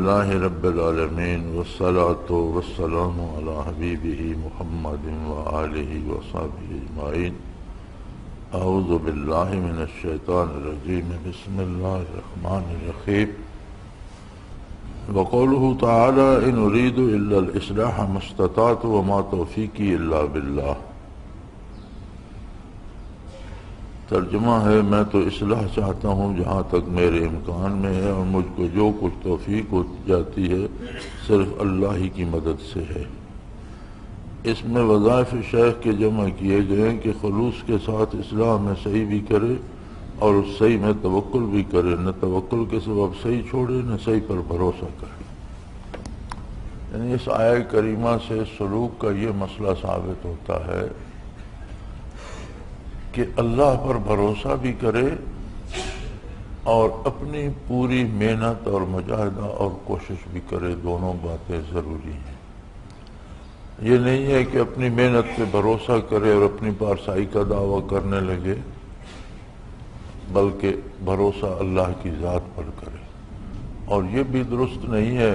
للہ رب العالمین والصلاة والسلام علی حبیبہ محمد وآلہ وصحبہ اجمعین۔ اعوذ باللہ من الشیطان الرجیم، بسم اللہ الرحمن الرحیم۔ وقولہ تعالی ان اريد الا الاصلاح ما استطعت وما توفیقی الا باللہ۔ ترجمہ ہے، میں تو اصلاح چاہتا ہوں جہاں تک میرے امکان میں ہے، اور مجھ کو جو کچھ توفیق ہو جاتی ہے صرف اللہ ہی کی مدد سے ہے۔ اس میں وظائف شیخ کے جمع کیے گئے کہ خلوص کے ساتھ اصلاح میں صحیح بھی کرے اور اس صحیح میں توکل بھی کرے، نہ توکل کے سبب صحیح چھوڑے نہ صحیح پر بھروسہ کرے۔ یعنی اس آیہ کریمہ سے سلوک کا یہ مسئلہ ثابت ہوتا ہے کہ اللہ پر بھروسہ بھی کرے اور اپنی پوری محنت اور مجاہدہ اور کوشش بھی کرے، دونوں باتیں ضروری ہیں۔ یہ نہیں ہے کہ اپنی محنت پہ بھروسہ کرے اور اپنی پارسائی کا دعویٰ کرنے لگے، بلکہ بھروسہ اللہ کی ذات پر کرے۔ اور یہ بھی درست نہیں ہے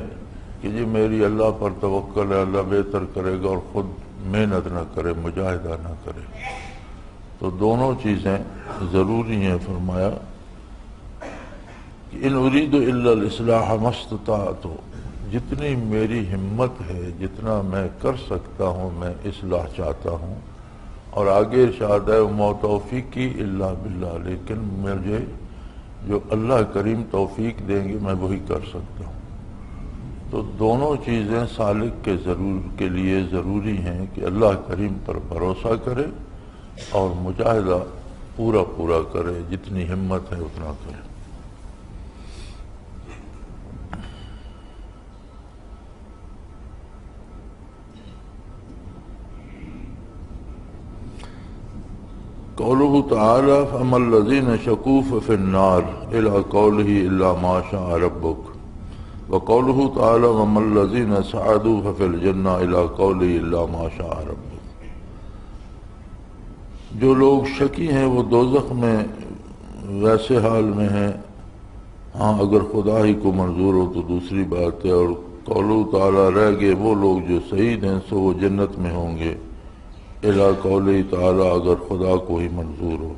کہ جی میری اللہ پر توکل ہے، اللہ بہتر کرے گا، اور خود محنت نہ کرے، مجاہدہ نہ کرے۔ تو دونوں چیزیں ضروری ہیں۔ فرمایا کہ ان اريد الا الاصلاح ما استطعت، جتنی میری ہمت ہے، جتنا میں کر سکتا ہوں میں اصلاح چاہتا ہوں۔ اور آگے ارشاد ہے وما توفیقی الا باللہ، لیکن مجھے جو اللہ کریم توفیق دیں گے میں وہی کر سکتا ہوں۔ تو دونوں چیزیں سالک کے لیے ضروری ہیں کہ اللہ کریم پر بھروسہ کرے اور مجاہدہ پورا کرے، جتنی ہمت ہے اتنا کرے۔ قولہ تعالی فاما الذین شقوا ففی النار الی قولہ الا ما شاء ربک، وقولہ تعالی واما الذین سعدوا ففی الجنہ الی قولہ الا ما شاء ربک۔ جو لوگ شکی ہیں وہ دوزخ میں ویسے حال میں ہیں، ہاں اگر خدا ہی کو منظور ہو تو دوسری بات ہے۔ اور قولہ تعالی رہ گئے وہ لوگ جو سعید ہیں سو وہ جنت میں ہوں گے، الی قولہ تعالی اگر خدا کو ہی منظور ہو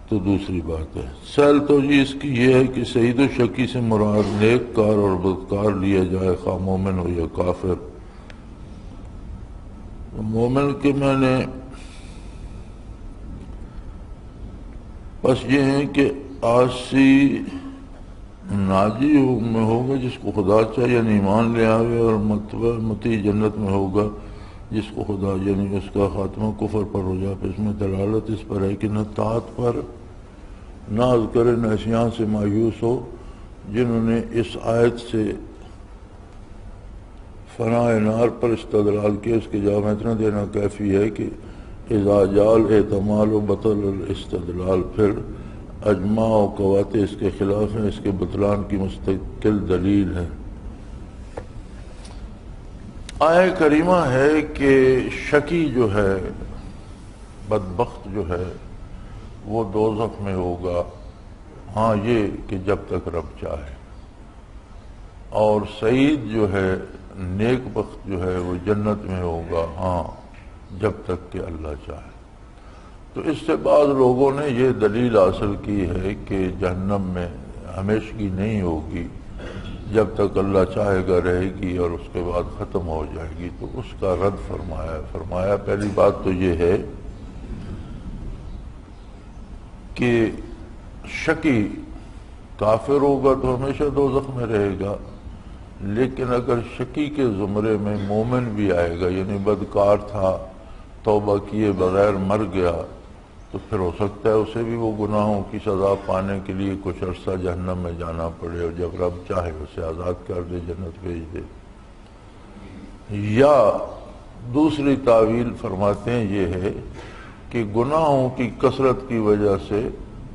تو دوسری بات ہے۔ سہل توجیہ اس کی یہ ہے کہ سعید و شکی سے مراد نیک کار اور بدکار لیا جائے، خواہ مومن ہو یا کافر۔ مومن کے معنی بس یہ ہے کہ عاصی ناجی میں ہوگا جس کو خدا چاہے، یعنی ایمان لے آوے، اور متی جنت میں ہوگا جس کو خدا، یعنی اس کا خاتمہ کفر پر ہو جائے۔ اس میں دلالت اس پر ہے کہ نہ طاعت پر ناز کرے نہ عصیان سے مایوس ہو۔ جنہوں نے اس آیت سے فنائے نار پر استدلال کیا، اس کے جواب میں اتنا دینا کافی ہے کہ اذا جال احتمال و بطل الاستدلال، پھر اجماع و قواطع اس کے خلاف ہیں، اس کے بطلان کی مستقل دلیل ہے۔ آیہ کریمہ ہے کہ شکی جو ہے، بدبخت جو ہے، وہ دوزخ میں ہوگا، ہاں یہ کہ جب تک رب چاہے، اور سعید جو ہے، نیک بخت جو ہے، وہ جنت میں ہوگا، ہاں جب تک کہ اللہ چاہے۔ تو اس سے بعض لوگوں نے یہ دلیل حاصل کی ہے کہ جہنم میں ہمیشگی نہیں ہوگی، جب تک اللہ چاہے گا رہے گی اور اس کے بعد ختم ہو جائے گی۔ تو اس کا رد فرمایا پہلی بات تو یہ ہے کہ شکی کافر ہوگا تو ہمیشہ دوزخ میں رہے گا، لیکن اگر شکی کے زمرے میں مومن بھی آئے گا، یعنی بدکار تھا، توبہ کیے بغیر مر گیا، تو پھر ہو سکتا ہے اسے بھی وہ گناہوں کی سزا پانے کے لیے کچھ عرصہ جہنم میں جانا پڑے، اور جب رب چاہے اسے آزاد کر دے، جنت بھیج دے۔ یا دوسری تعویل فرماتے ہیں یہ ہے کہ گناہوں کی کثرت کی وجہ سے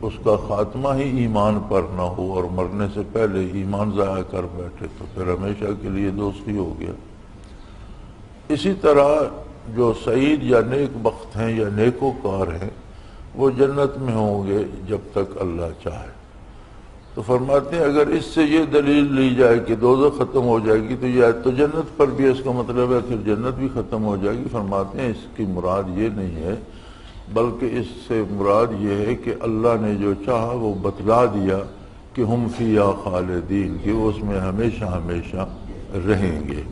اس کا خاتمہ ہی ایمان پر نہ ہو اور مرنے سے پہلے ایمان ضائع کر بیٹھے، تو پھر ہمیشہ کے لیے دوزخی ہو گیا۔ اسی طرح جو سعید یا نیک بخت ہیں یا نیکوکار ہیں وہ جنت میں ہوں گے جب تک اللہ چاہے۔ تو تو فرماتے ہیں اگر اس سے یہ دلیل لی جائے کہ دوزخ ختم ہو جائے گی تو یہ تو جنت پر بھی اس کا مطلب ہے پھر جنت بھی ختم ہو جائے گی۔ فرماتے ہیں اس کی مراد یہ نہیں ہے، بلکہ اس سے مراد یہ ہے کہ اللہ نے جو چاہا وہ بتلا دیا کہ ہم فیہا خالدین، کہ وہ اس میں ہمیشہ ہمیشہ رہیں گے۔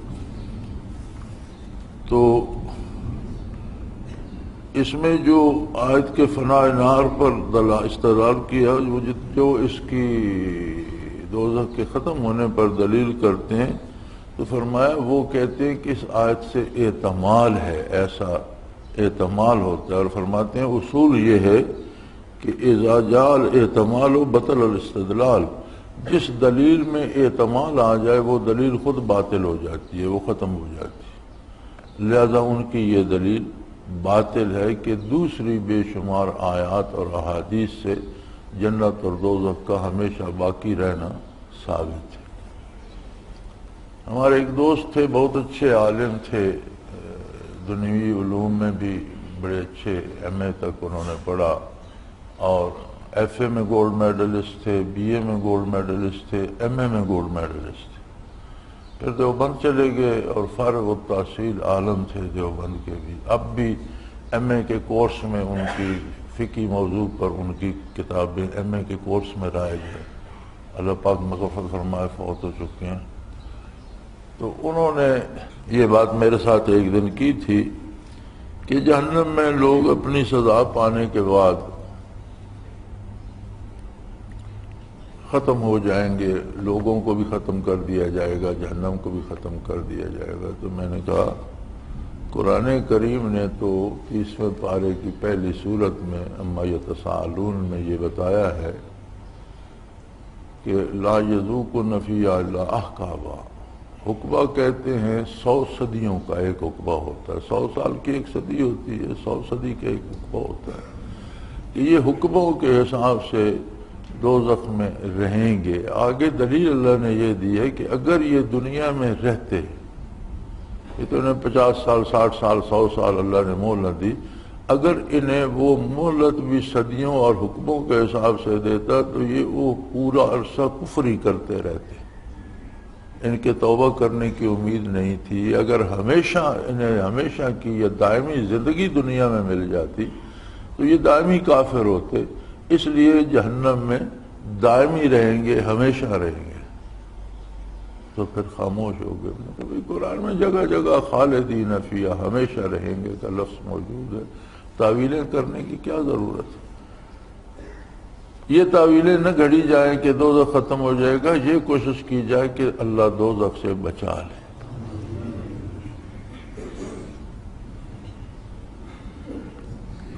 تو اس میں جو آیت کے فناء نار پر استدلال کیا، جو اس کی دوزخ کے ختم ہونے پر دلیل کرتے ہیں، تو فرمایا وہ کہتے ہیں کہ اس آیت سے احتمال ہے، ایسا احتمال ہوتا ہے، اور فرماتے ہیں اصول یہ ہے کہ اذا جاء الاحتمال بطل الاستدلال، جس دلیل میں احتمال آ جائے وہ دلیل خود باطل ہو جاتی ہے، وہ ختم ہو جاتی ہے۔ لہذا ان کی یہ دلیل باطل ہے کہ دوسری بے شمار آیات اور احادیث سے جنت اور دوزخ کا ہمیشہ باقی رہنا ثابت ہے۔ ہمارے ایک دوست تھے، بہت اچھے عالم تھے، دنیوی علوم میں بھی بڑے اچھے، ایم اے تک انہوں نے پڑھا، اور ایف اے میں گولڈ میڈلسٹ تھے، بی اے میں گولڈ میڈلسٹ تھے، ایم اے میں گولڈ میڈلسٹ تھے۔ پھر دیوبند چلے گئے اور فارغ التحصیل عالم تھے دیوبند کے بھی۔ اب بھی ایم اے کے کورس میں ان کی فقہی موضوع پر ان کی کتابیں ایم اے کے کورس میں رائج ہے، اللہ پاک مغفرت فرمائے، فوت ہو چکے ہیں۔ تو انہوں نے یہ بات میرے ساتھ ایک دن کی تھی کہ جہنم میں لوگ اپنی سزا پانے کے بعد ختم ہو جائیں گے، لوگوں کو بھی ختم کر دیا جائے گا، جہنم کو بھی ختم کر دیا جائے گا۔ تو میں نے کہا قرآن کریم نے تو 30ویں پارے کی پہلی سورت میں اما یتساءلون میں یہ بتایا ہے کہ لا یذوقون فیہا الا احقابا۔ حقبہ کہتے ہیں 100 صدیوں کا ایک حقبہ ہوتا ہے، 100 سال کی ایک صدی ہوتی ہے، 100 صدی کا ایک حقبہ ہوتا ہے کہ یہ حقبوں کے حساب سے دوزخ میں رہیں گے۔ آگے دلیل اللہ نے یہ دی ہے کہ اگر یہ دنیا میں رہتے، یہ تو انہیں 50 سال 60 سال 100 سال اللہ نے مہلت دی، اگر انہیں وہ مہلت بھی صدیوں اور حکموں کے حساب سے دیتا تو یہ وہ پورا عرصہ کفر ہی کرتے رہتے، ان کے توبہ کرنے کی امید نہیں تھی۔ اگر انہیں ہمیشہ کی یا دائمی زندگی دنیا میں مل جاتی تو یہ دائمی کافر ہوتے، اس لیے جہنم میں دائمی رہیں گے، ہمیشہ رہیں گے۔ تو پھر خاموش ہو گئے۔ کبھی قرآن میں جگہ جگہ خالدین فیہا، ہمیشہ رہیں گے کا لفظ موجود ہے، تعویلیں کرنے کی کیا ضرورت ہے؟ یہ تعویلیں نہ گھڑی جائیں کہ دوزخ ختم ہو جائے گا، یہ کوشش کی جائے کہ اللہ دوزخ سے بچا لے۔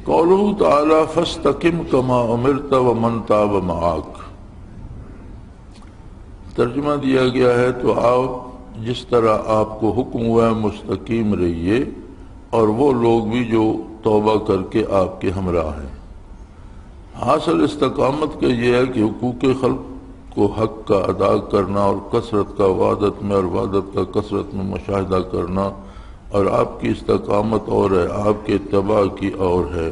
قولہ تعالی فاستقم کما امرت ومن تاب معاک، ترجمہ دیا گیا ہے تو آپ جس طرح آپ کو حکم ہوا ہے مستقیم رہیے، اور وہ لوگ بھی جو توبہ کر کے آپ کے ہمراہ ہیں۔ حاصل استقامت کا یہ ہے کہ حقوق خلق کو حق کا ادا کرنا، اور کثرت کا عبادت میں اور عبادت کا کثرت میں مشاہدہ کرنا، اور آپ کی استقامت اور ہے، آپ کے اتباع کی اور ہے۔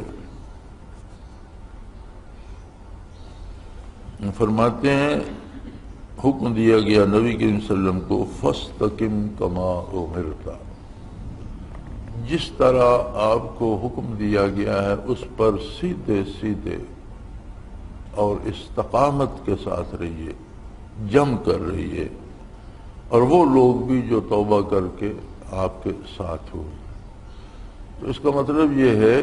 فرماتے ہیں حکم دیا گیا نبی کریم صلی اللہ علیہ وسلم کو فاستقم کما امرت، جس طرح آپ کو حکم دیا گیا ہے اس پر سیدھے سیدھے اور استقامت کے ساتھ رہیے، جم کر رہیے، اور وہ لوگ بھی جو توبہ کر کے آپ کے ساتھ ہوئے۔ تو اس کا مطلب یہ ہے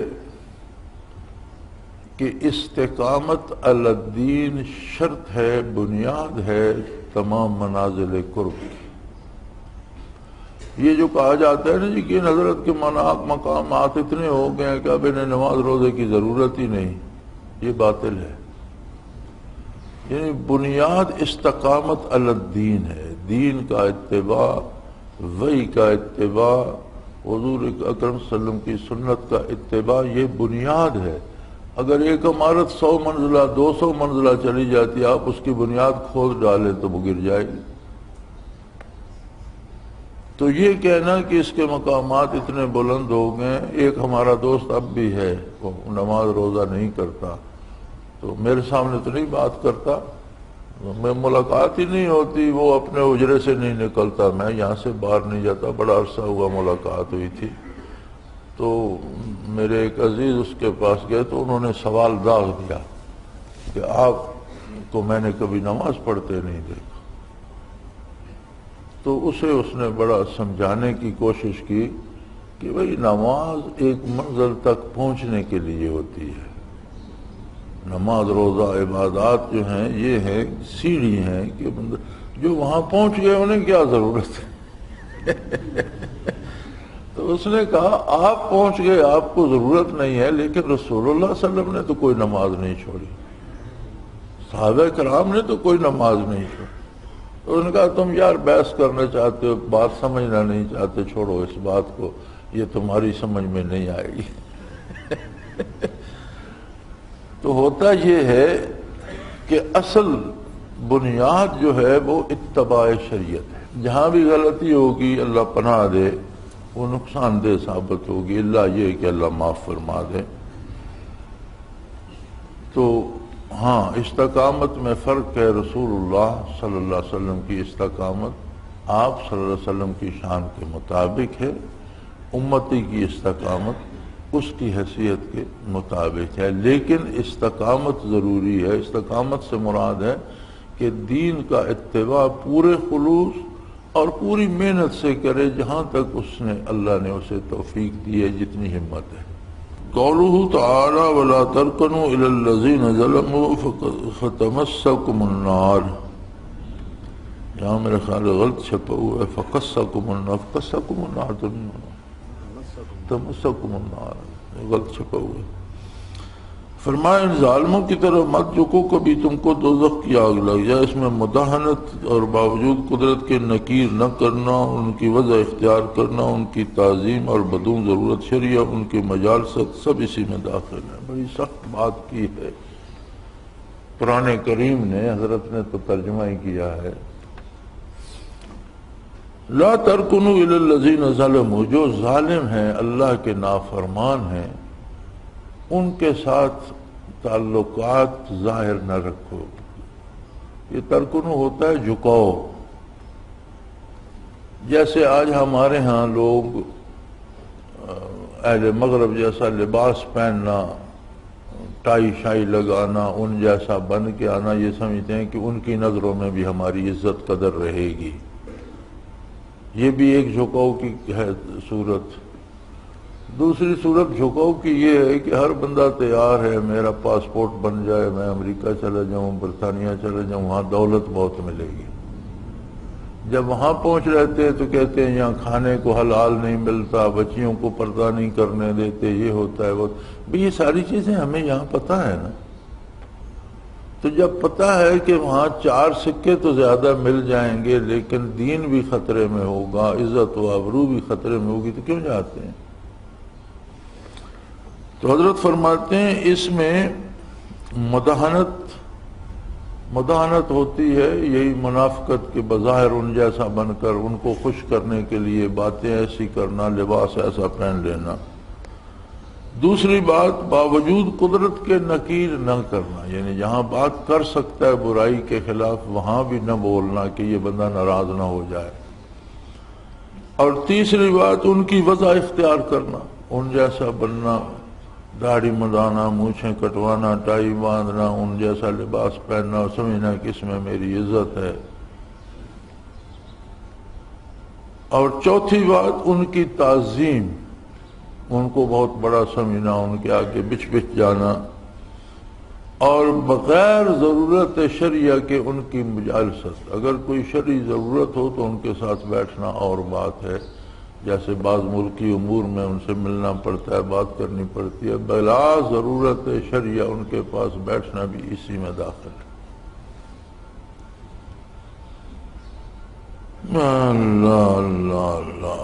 کہ استقامت علی الدین شرط ہے، بنیاد ہے تمام منازل قرب کی۔ یہ جو کہا جاتا ہے نا جی کہ حضرت کے مقامات اتنے ہو گئے ہیں کہ اب انہیں نماز روزے کی ضرورت ہی نہیں، یہ باطل ہے۔ یعنی بنیاد استقامت علی الدین ہے، دین کا اتباع، وحی کا اتباع، حضور اکرم صلی اللہ علیہ وسلم کی سنت کا اتباع، یہ بنیاد ہے۔ اگر ایک عمارت 100 منزلہ 200 منزلہ چلی جاتی ہے، آپ اس کی بنیاد کھود ڈالیں تو وہ گر جائے گی۔ تو یہ کہنا کہ اس کے مقامات اتنے بلند ہو گئے، ایک ہمارا دوست اب بھی ہے وہ نماز روزہ نہیں کرتا، تو میرے سامنے تو نہیں بات کرتا، میں ملاقات ہی نہیں ہوتی، وہ اپنے اجرے سے نہیں نکلتا، میں یہاں سے باہر نہیں جاتا، بڑا عرصہ ہوا ملاقات ہوئی تھی، تو میرے ایک عزیز اس کے پاس گئے تو انہوں نے سوال داغ دیا کہ آپ کو میں نے کبھی نماز پڑھتے نہیں دیکھا۔ تو اسے اس نے بڑا سمجھانے کی کوشش کی کہ بھئی نماز ایک منزل تک پہنچنے کے لیے ہوتی ہے، نماز روزہ عبادات جو ہیں یہ ہیں سیڑھی ہیں کہ جو وہاں پہنچ گئے انہیں کیا ضرورت ہے تو اس نے کہا آپ پہنچ گئے، آپ کو ضرورت نہیں ہے، لیکن رسول اللہ صلی اللہ علیہ وسلم نے تو کوئی نماز نہیں چھوڑی، صحابہ کرام نے تو کوئی نماز نہیں چھوڑی۔ تو اس نے کہا تم یار بحث کرنا چاہتے ہو، بات سمجھنا نہیں چاہتے، چھوڑو اس بات کو، یہ تمہاری سمجھ میں نہیں آئے گی تو ہوتا یہ ہے کہ اصل بنیاد جو ہے وہ اتباع شریعت ہے، جہاں بھی غلطی ہوگی اللہ پناہ دے وہ نقصان دہ ثابت ہوگی، اللہ یہ کہ اللہ معاف فرما دے۔ تو ہاں استقامت میں فرق ہے، رسول اللہ صلی اللہ علیہ وسلم کی استقامت آپ صلی اللہ علیہ وسلم کی شان کے مطابق ہے، امتی کی استقامت اس کی حیثیت کے مطابق ہے، لیکن استقامت ضروری ہے۔ استقامت سے مراد ہے کہ دین کا اتباع پورے خلوص اور پوری محنت سے کرے، جہاں تک اس نے اللہ نے اسے توفیق دی ہے، جتنی ہمت ہے۔ قولہ تعالی ولا ترکنوا الی الذین ظلموا فتمسکم النار، یہاں میرے خیال غلط چھپا ہوا ہے فقصکم النار، فقصکم النار تو نہیں ہونا، تمسکم النار غلط چھپا ہوا ہے۔ فرمایا ان ظالموں کی طرف مت جھکو، کبھی تم کو دوزخ کی آگ لگ جائے۔ اس میں مداہنت اور باوجود قدرت کے نکیر نہ کرنا، ان کی وضع اختیار کرنا، ان کی تعظیم اور بدون ضرورت شریعہ ان کی مجالست سب اسی میں داخل ہے۔ بڑی سخت بات کی ہے قرآن کریم نے، حضرت نے تو ترجمہ ہی کیا ہے، لا ترکنوا الی الذین ظلموا، جو ظالم ہیں اللہ کے نافرمان ہیں ان کے ساتھ تعلقات ظاہر نہ رکھو۔ یہ ترکنو ہوتا ہے جھکاؤ، جیسے آج ہمارے ہاں لوگ اہل مغرب جیسا لباس پہننا، ٹائی شائی لگانا، ان جیسا بن کے آنا، یہ سمجھتے ہیں کہ ان کی نظروں میں بھی ہماری عزت قدر رہے گی، یہ بھی ایک جھکاؤ کی ہے صورت۔ دوسری صورت جھکاؤ کی یہ ہے کہ ہر بندہ تیار ہے میرا پاسپورٹ بن جائے، میں امریکہ چلا جاؤں، برطانیہ چلا جاؤں، وہاں دولت بہت ملے گی۔ جب وہاں پہنچ رہتے ہیں تو کہتے ہیں یہاں کھانے کو حلال نہیں ملتا، بچیوں کو پردہ نہیں کرنے دیتے، یہ ہوتا ہے وہ، بھی یہ ساری چیزیں ہمیں یہاں پتہ ہے نا۔ تو جب پتہ ہے کہ وہاں 4 سکے تو زیادہ مل جائیں گے لیکن دین بھی خطرے میں ہوگا، عزت و آبرو بھی خطرے میں ہوگی، تو کیوں جاتے ہیں؟ تو حضرت فرماتے ہیں اس میں مداحنت ہوتی ہے، یہی منافقت کے بظاہر ان جیسا بن کر ان کو خوش کرنے کے لیے باتیں ایسی کرنا، لباس ایسا پہن لینا۔ دوسری بات باوجود قدرت کے نکیر نہ کرنا، یعنی جہاں بات کر سکتا ہے برائی کے خلاف وہاں بھی نہ بولنا کہ یہ بندہ ناراض نہ ہو جائے۔ اور تیسری بات ان کی وضع اختیار کرنا، ان جیسا بننا، داڑھی منڈانا، مونچھیں کٹوانا، ٹائی باندھنا، ان جیسا لباس پہننا اور سمجھنا کہ اس میں میری عزت ہے۔ اور چوتھی بات ان کی تعظیم، ان کو بہت بڑا سمجھنا، ان کے آگے بچ جانا، اور بغیر ضرورت شرعیہ کے ان کی مجالست، اگر کوئی شرعی ضرورت ہو تو ان کے ساتھ بیٹھنا اور بات ہے، جیسے بعض ملکی امور میں ان سے ملنا پڑتا ہے، بات کرنی پڑتی ہے، بلا ضرورت شرعیہ ان کے پاس بیٹھنا بھی اسی میں داخل ہے۔ اللہ اللہ اللہ۔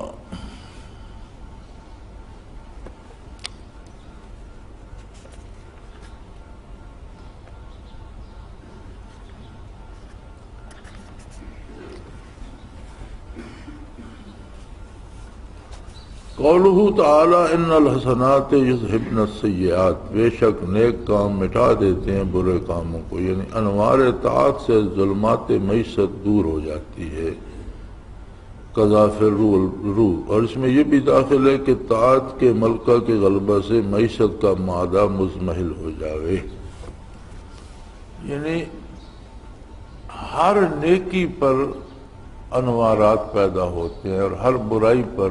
قولہ تعالی ان الحسنات یذہبن السیئات، بے شک نیک کام مٹا دیتے ہیں برے کاموں کو، یعنی انوار طاعت سے ظلمات معیشت دور ہو جاتی ہے، قذافِ روح، اور اس میں یہ بھی داخل ہے کہ طاعت کے ملکہ کے غلبہ سے معیشت کا معدہ مزمحل ہو جاوے، یعنی ہر نیکی پر انوارات پیدا ہوتے ہیں اور ہر برائی پر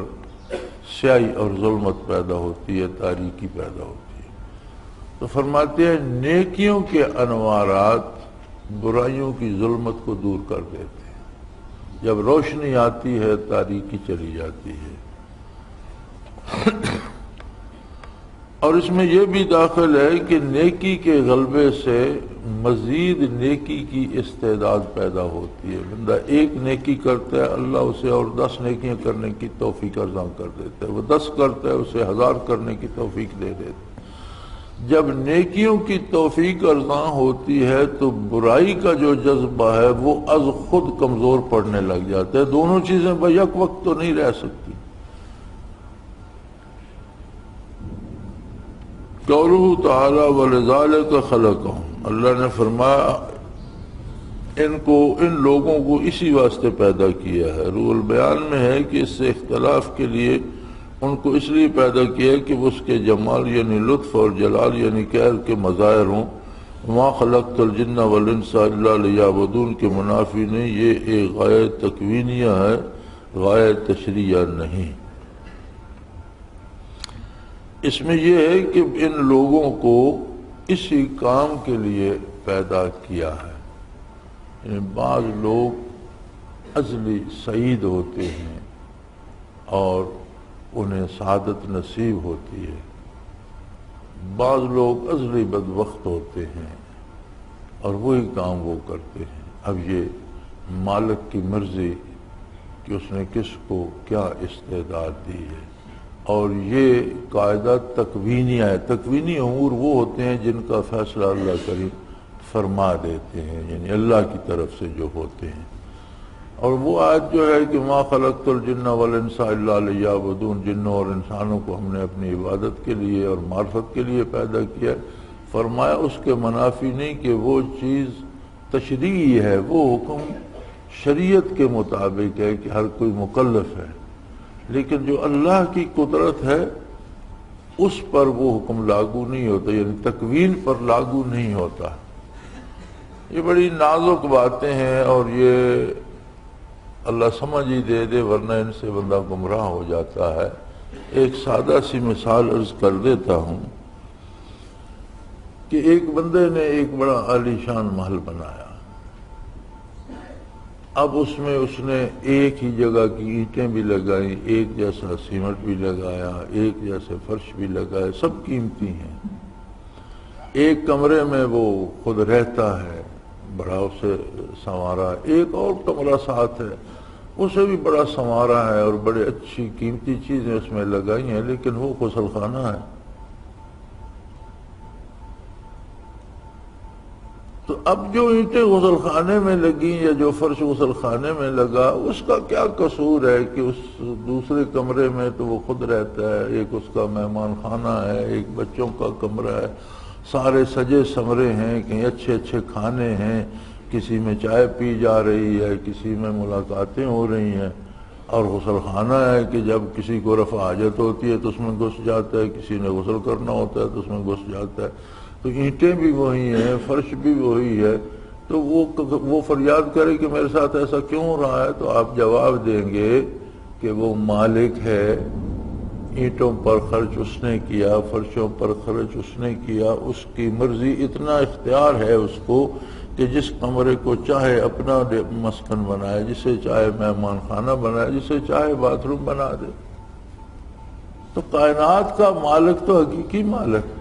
سیاہی اور ظلمت پیدا ہوتی ہے، تاریکی پیدا ہوتی ہے۔ تو فرماتے ہیں نیکیوں کے انوارات برائیوں کی ظلمت کو دور کر دیتے ہیں، جب روشنی آتی ہے تاریکی چلی جاتی ہے۔ اور اس میں یہ بھی داخل ہے کہ نیکی کے غلبے سے مزید نیکی کی استعداد پیدا ہوتی ہے، بندہ ایک نیکی کرتا ہے اللہ اسے اور 10 نیکیاں کرنے کی توفیق عطا کر دیتا ہے، وہ 10 کرتا ہے اسے 1000 کرنے کی توفیق دے دیتا ہے۔ جب نیکیوں کی توفیق عطا ہوتی ہے تو برائی کا جو جذبہ ہے وہ از خود کمزور پڑنے لگ جاتا ہے، دونوں چیزیں بیک وقت تو نہیں رہ سکتی۔ قولہ تعالی وَلِذَٰلِكَ خَلَقَهُمْ، اللہ نے فرمایا ان لوگوں کو اسی واسطے پیدا کیا ہے۔ روح البیان میں ہے کہ اس سے اختلاف کے لیے ان کو اس لیے پیدا کیا ہے کہ وہ اس کے جمال یعنی لطف اور جلال یعنی قہر کے مظاہر ہوں۔ وَمَا خَلَقْتُ الْجِنَّ وَالْإِنسَ إِلَّا لِيَعْبُدُونَ کے منافی نہیں، یہ ایک غایہ تکوینیہ ہے، غایہ تشریعیہ نہیں۔ اس میں یہ ہے کہ ان لوگوں کو اسی کام کے لیے پیدا کیا ہے، یعنی بعض لوگ ازلی سعید ہوتے ہیں اور انہیں سعادت نصیب ہوتی ہے، بعض لوگ ازلی بدبخت ہوتے ہیں اور وہی کام وہ کرتے ہیں۔ اب یہ مالک کی مرضی کہ اس نے کس کو کیا استعداد دی ہے، اور یہ قاعدہ تکوینی ہے۔ تکوینی امور وہ ہوتے ہیں جن کا فیصلہ اللہ کریم فرما دیتے ہیں، یعنی اللہ کی طرف سے جو ہوتے ہیں۔ اور وہ آیت جو ہے کہ ما خلقت الجن والانس الا لیعبدون، جنوں اور انسانوں کو ہم نے اپنی عبادت کے لیے اور معرفت کے لیے پیدا کیا، فرمایا اس کے منافی نہیں کہ وہ چیز تشریعی ہے، وہ حکم شریعت کے مطابق ہے کہ ہر کوئی مکلف ہے، لیکن جو اللہ کی قدرت ہے اس پر وہ حکم لاگو نہیں ہوتا، یعنی تکوین پر لاگو نہیں ہوتا۔ یہ بڑی نازک باتیں ہیں اور یہ اللہ سمجھ ہی دے دے، ورنہ ان سے بندہ گمراہ ہو جاتا ہے۔ ایک سادہ سی مثال عرض کر دیتا ہوں کہ ایک بندے نے ایک بڑا عالی شان محل بنایا، اب اس میں اس نے ایک ہی جگہ کی اینٹیں بھی لگائیں، ایک جیسا سیمنٹ بھی لگایا، ایک جیسے فرش بھی لگائے، سب قیمتی ہیں۔ ایک کمرے میں وہ خود رہتا ہے، بڑا اسے سنوارا، ایک اور کمرہ ساتھ ہے، اسے بھی بڑا سنوارا ہے اور بڑے اچھی قیمتی چیزیں اس میں لگائی ہیں، لیکن وہ غسل خانہ ہے۔ تو اب جو اینٹیں غسل خانے میں لگیں یا جو فرش غسل خانے میں لگا، اس کا کیا قصور ہے کہ اس دوسرے کمرے میں تو وہ خود رہتا ہے، ایک اس کا مہمان خانہ ہے، ایک بچوں کا کمرہ ہے، سارے سجے سمرے ہیں، کہیں اچھے اچھے کھانے ہیں، کسی میں چائے پی جا رہی ہے، کسی میں ملاقاتیں ہو رہی ہیں، اور غسل خانہ ہے کہ جب کسی کو رفع حاجت ہوتی ہے تو اس میں گھس جاتا ہے، کسی نے غسل کرنا ہوتا ہے تو اس میں گھس جاتا ہے۔ تو اینٹیں بھی وہی ہیں، فرش بھی وہی ہے، تو وہ فریاد کرے کہ میرے ساتھ ایسا کیوں ہو رہا ہے، تو آپ جواب دیں گے کہ وہ مالک ہے، اینٹوں پر خرچ اس نے کیا، فرشوں پر خرچ اس نے کیا، اس کی مرضی، اتنا اختیار ہے اس کو کہ جس کمرے کو چاہے اپنا مسکن بنائے، جسے چاہے مہمان خانہ بنائے، جسے چاہے باتھ روم بنا دے۔ تو کائنات کا مالک تو حقیقی مالک ہے۔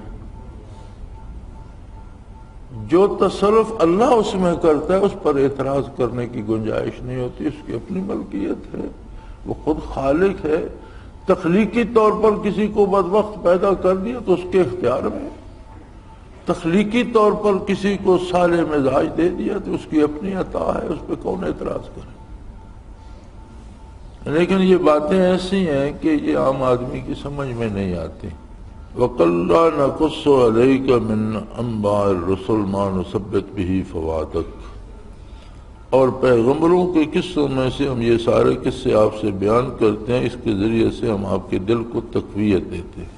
جو تصرف اللہ اس میں کرتا ہے اس پر اعتراض کرنے کی گنجائش نہیں ہوتی، اس کی اپنی ملکیت ہے، وہ خود خالق ہے۔ تخلیقی طور پر کسی کو بدبخت پیدا کر دیا تو اس کے اختیار میں، تخلیقی طور پر کسی کو صالح مزاج دے دیا تو اس کی اپنی عطا ہے، اس پہ کون اعتراض کرے۔ لیکن یہ باتیں ایسی ہیں کہ یہ عام آدمی کی سمجھ میں نہیں آتی. وَقَلَّا نَقُصُّ عَلَيْكَ مِنْ أَنْبَاءِ الرُّسُلِ مَا نُثَبِّتُ بِهِ فُؤَادَكَ، اور پیغمبروں کے قصوں میں سے ہم یہ سارے قصے آپ سے بیان کرتے ہیں، اس کے ذریعے سے ہم آپ کے دل کو تقویت دیتے ہیں.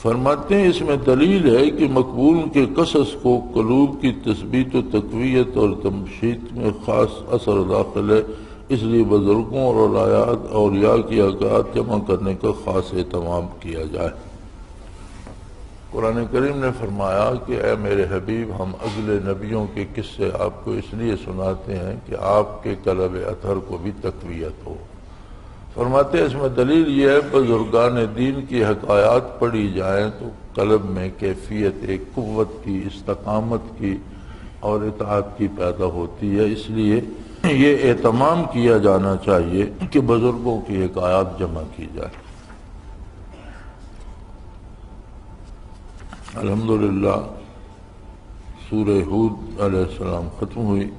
فرماتے ہیں اس میں دلیل ہے کہ مقبول کے قصص کو قلوب کی تثبیت و تقویت اور تمشید میں خاص اثر داخل ہے، اس لیے بزرگوں اور اولیاء کی حکایات جمع کرنے کا خاص اہتمام کیا جائے. قرآن کریم نے فرمایا کہ اے میرے حبیب، ہم اگلے نبیوں کے قصے آپ کو اس لیے سناتے ہیں کہ آپ کے قلب اطہر کو بھی تقویت ہو. فرماتے ہیں اس میں دلیل یہ ہے بزرگان دین کی حکایات پڑھی جائیں تو قلب میں کیفیت ایک قوت کی، استقامت کی اور اطاعت کی پیدا ہوتی ہے. اس لیے یہ اہتمام کیا جانا چاہیے کہ بزرگوں کی حکایات جمع کی جائے. الحمدللہ سورہ ہود علیہ السلام ختم ہوئی،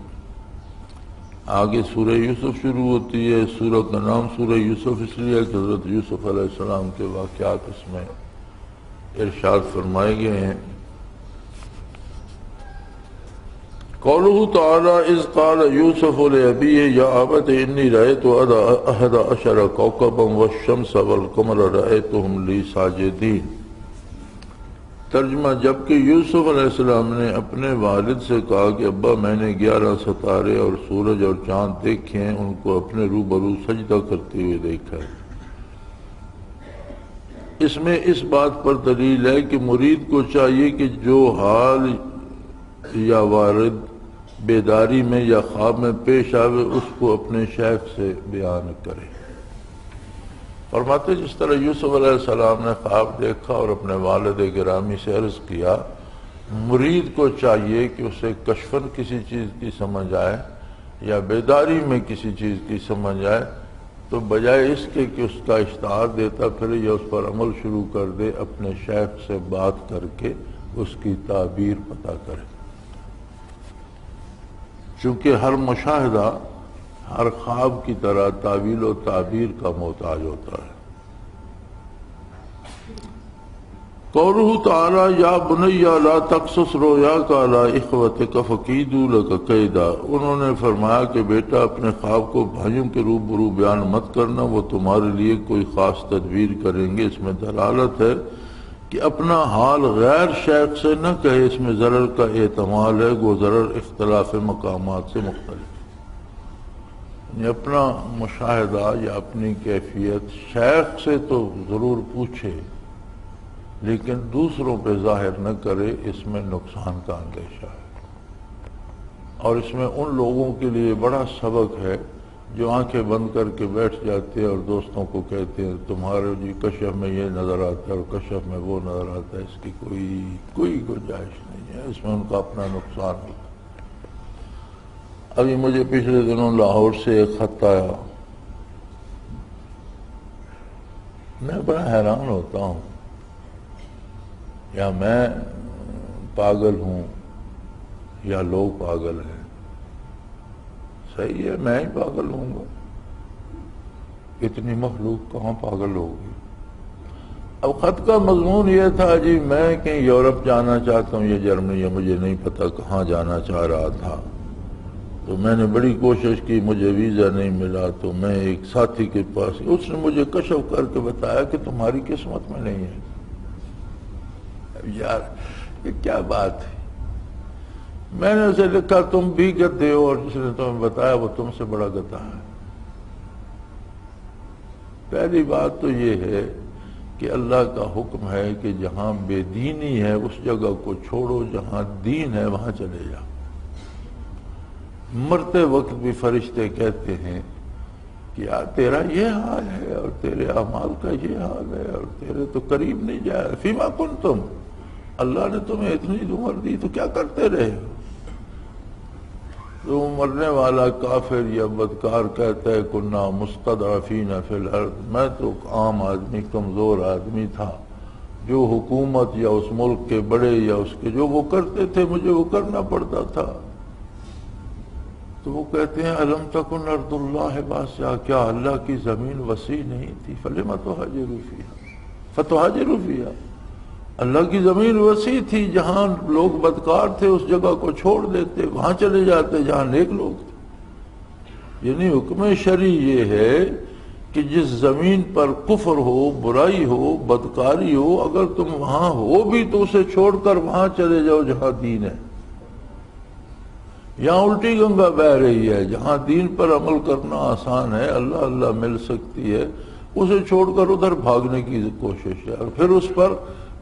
آگے سورہ یوسف شروع ہوتی ہے. سورہ کا نام سورہ یوسف اس لیے کہ حضرت یوسف علیہ السلام کے واقعات اس میں ارشاد فرمائے گئے ہیں. قوله تعالی اذ قال یوسف لأبیہ یا ابت انی رأیت احد عشر کوکبا والشمس والقمر رأیتهم لی ساجدین. ترجمہ، جبکہ یوسف علیہ السلام نے اپنے والد سے کہا کہ ابا میں نے 11 ستارے اور سورج اور چاند دیکھے ہیں، ان کو اپنے روبرو سجدہ کرتے ہوئے دیکھا ہے. اس میں اس بات پر دلیل ہے کہ مرید کو چاہیے کہ جو حال یا وارد بیداری میں یا خواب میں پیش آوے اس کو اپنے شیخ سے بیان کرے. فرماتے جس طرح یوسف علیہ السلام نے خواب دیکھا اور اپنے والد گرامی سے عرض کیا، مرید کو چاہیے کہ اسے کشفاً کسی چیز کی سمجھ آئے یا بیداری میں کسی چیز کی سمجھ آئے تو بجائے اس کے کہ اس کا اشتہار دیتا پھرے یا اس پر عمل شروع کر دے، اپنے شیخ سے بات کر کے اس کی تعبیر پتہ کرے. چونکہ ہر مشاہدہ ہر خواب کی طرح تعویل و تعبیر کا محتاج ہوتا ہے. قولہ تعالی یا بنی لا تقصص رؤیاک علی اخوتک فکیدوا لک کیدا. انہوں نے فرمایا کہ بیٹا اپنے خواب کو بھائیوں کے روبرو بیان مت کرنا، وہ تمہارے لیے کوئی خاص تدبیر کریں گے. اس میں دلالت ہے کہ اپنا حال غیر شیخ سے نہ کہے، اس میں ضرر کا احتمال ہے، وہ ضرر اختلاف مقامات سے مختلف. یعنی اپنا مشاہدہ یا اپنی کیفیت شیخ سے تو ضرور پوچھے لیکن دوسروں پہ ظاہر نہ کرے، اس میں نقصان کا اندیشہ ہے. اور اس میں ان لوگوں کے لیے بڑا سبق ہے جو آنکھیں بند کر کے بیٹھ جاتے ہیں اور دوستوں کو کہتے ہیں تمہارے جی کشف میں یہ نظر آتا ہے اور کشف میں وہ نظر آتا ہے. اس کی کوئی گنجائش نہیں ہے، اس میں ان کا اپنا نقصان ہوتا ہے. ابھی مجھے پچھلے دنوں لاہور سے ایک خط آیا، میں بڑا حیران ہوتا ہوں، یا میں پاگل ہوں یا لوگ پاگل ہیں. صحیح ہے، میں ہی پاگل ہوں گا، اتنی مخلوق کہاں پاگل ہوگی. اب خط کا مضمون یہ تھا جی میں کہیں یورپ جانا چاہتا ہوں یا جرمنی یا مجھے نہیں پتا کہاں جانا چاہ رہا تھا. تو میں نے بڑی کوشش کی، مجھے ویزا نہیں ملا تو میں ایک ساتھی کے پاس، اس نے مجھے کشف کر کے بتایا کہ تمہاری قسمت میں نہیں ہے. یار یہ کیا بات ہے. میں نے اسے لکھا تم بھی گدھے ہو اور جس نے تمہیں بتایا وہ تم سے بڑا گدھا ہے. پہلی بات تو یہ ہے کہ اللہ کا حکم ہے کہ جہاں بے دینی ہے اس جگہ کو چھوڑو، جہاں دین ہے وہاں چلے جاؤ. مرتے وقت بھی فرشتے کہتے ہیں کہ یار تیرا یہ حال ہے اور تیرے اعمال کا یہ حال ہے اور تیرے تو قریب نہیں جائے. فیما کنتم، اللہ نے تمہیں اتنی عمر دی تو کیا کرتے رہے ہو. تو مرنے والا کافر یا بدکار کہتا ہے کنا مستضعفین فی الارض، میں تو عام آدمی، کمزور آدمی تھا، جو حکومت یا اس ملک کے بڑے یا اس کے جو وہ کرتے تھے مجھے وہ کرنا پڑتا تھا. تو وہ کہتے ہیں الم تکن ارض اللہ واسعہ، کیا اللہ کی زمین وسیع نہیں تھی؟ فلم تہاجروا فیہا فتہاجروا فیہا، اللہ کی زمین وسیع تھی، جہاں لوگ بدکار تھے اس جگہ کو چھوڑ دیتے، وہاں چلے جاتے جہاں نیک لوگ تھے۔ یعنی حکم شرعی یہ ہے کہ جس زمین پر کفر ہو، برائی ہو، بدکاری ہو، اگر تم وہاں ہو بھی تو اسے چھوڑ کر وہاں چلے جاؤ جہاں دین ہے۔ یہاں الٹی گنگا بہہ رہی ہے، جہاں دین پر عمل کرنا آسان ہے، اللہ اللہ مل سکتی ہے، اسے چھوڑ کر ادھر بھاگنے کی کوشش ہے۔ اور پھر اس پر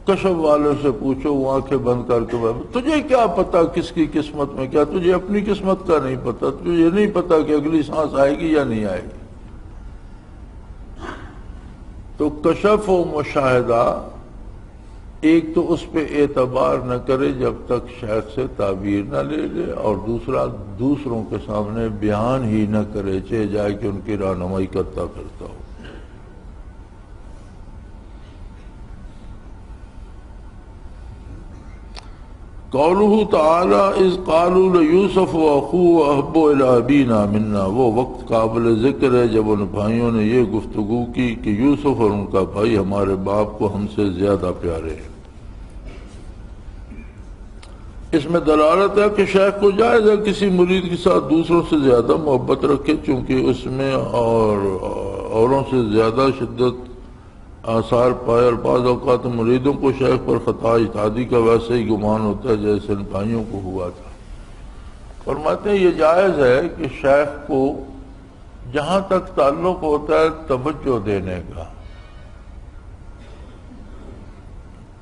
کشف والوں سے پوچھو، وہ آنکھیں بند کر کے تجھے کیا پتا کس کی قسمت میں کیا، تجھے اپنی قسمت کا نہیں پتا، تجھے یہ نہیں پتا کہ اگلی سانس آئے گی یا نہیں آئے گی۔ تو کشف و مشاہدہ، ایک تو اس پہ اعتبار نہ کرے جب تک شیخ سے تعبیر نہ لے لے، اور دوسرا دوسروں کے سامنے بیان ہی نہ کرے، چاہے جائے کہ ان کی رہنمائی کرتا پھرتا ہو۔ قولہ تعالی اذ قالوا لیوسف واخوہ احب الی ابینا منا، وہ وقت قابل ذکر ہے جب ان بھائیوں نے یہ گفتگو کی کہ یوسف اور ان کا بھائی ہمارے باپ کو ہم سے زیادہ پیارے ہیں۔ اس میں دلالت ہے کہ شیخ کو جائز ہے کسی مرید کے ساتھ دوسروں سے زیادہ محبت رکھے، چونکہ اس میں اوروں سے زیادہ شدت آثار پائے، اور بعض اوقات مریدوں کو شیخ پر خطا اجتہادی کا ویسے ہی گمان ہوتا ہے جیسے ان بھائیوں کو ہوا تھا۔ فرماتے ہیں یہ جائز ہے کہ شیخ کو جہاں تک تعلق ہوتا ہے توجہ دینے کا،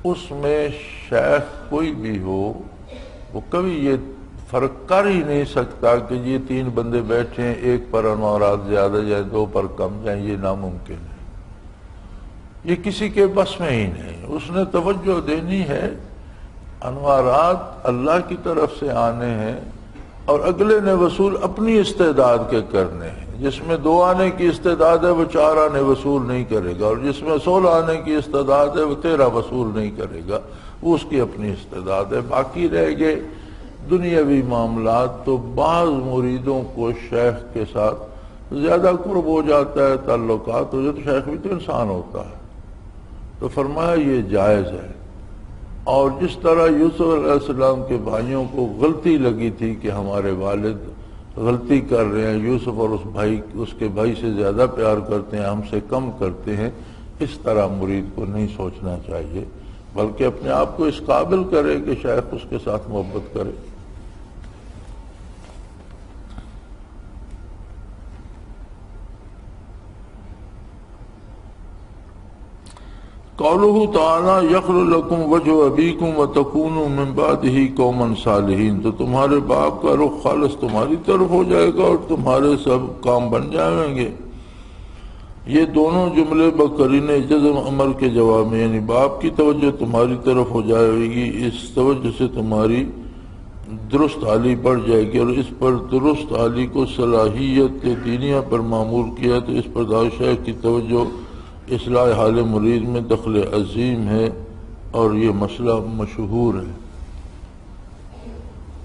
اس میں شیخ کوئی بھی ہو وہ کبھی یہ فرق کر ہی نہیں سکتا کہ یہ 3 بندے بیٹھے ہیں، ایک پر انوارات زیادہ جائیں، 2 پر کم جائیں، یہ ناممکن ہے، یہ کسی کے بس میں ہی نہیں۔ اس نے توجہ دینی ہے، انوارات اللہ کی طرف سے آنے ہیں اور اگلے نے وصول اپنی استعداد کے کرنے ہیں۔ جس میں 2 آنے کی استعداد ہے وہ 4 آنے وصول نہیں کرے گا، اور جس میں 16 آنے کی استعداد ہے وہ 13 وصول نہیں کرے گا، وہ اس کی اپنی استعداد ہے۔ باقی رہ گئے دنیاوی معاملات، تو بعض مریدوں کو شیخ کے ساتھ زیادہ قرب ہو جاتا ہے، تعلقات ہو جاتے، تو شیخ بھی تو انسان ہوتا ہے، تو فرمایا یہ جائز ہے۔ اور جس طرح یوسف علیہ السلام کے بھائیوں کو غلطی لگی تھی کہ ہمارے والد غلطی کر رہے ہیں، یوسف اور اس کے بھائی سے زیادہ پیار کرتے ہیں، ہم سے کم کرتے ہیں، اس طرح مرید کو نہیں سوچنا چاہیے، بلکہ اپنے آپ کو اس قابل کرے کہ شیخ اس کے ساتھ محبت کرے۔ قولہ تعالی یخلق لکم وجہ ابیکم وتکونوا من بعدہ قوما صالحین، تو تمہارے باپ کا رخ خالص تمہاری طرف ہو جائے گا اور تمہارے سب کام بن جائیں گے۔ یہ دونوں جملے بقرین جزم امر کے جواب میں، یعنی باپ کی توجہ تمہاری طرف ہو جائے گی، اس توجہ سے تمہاری درست حالی بڑھ جائے گی، اور اس پر درست حالی کو صلاحیت دینیہ پر معمول کیا، تو اس پر دعوت شیخ کی توجہ اصلاح حال مرید میں دخل عظیم ہے، اور یہ مسئلہ مشہور ہے۔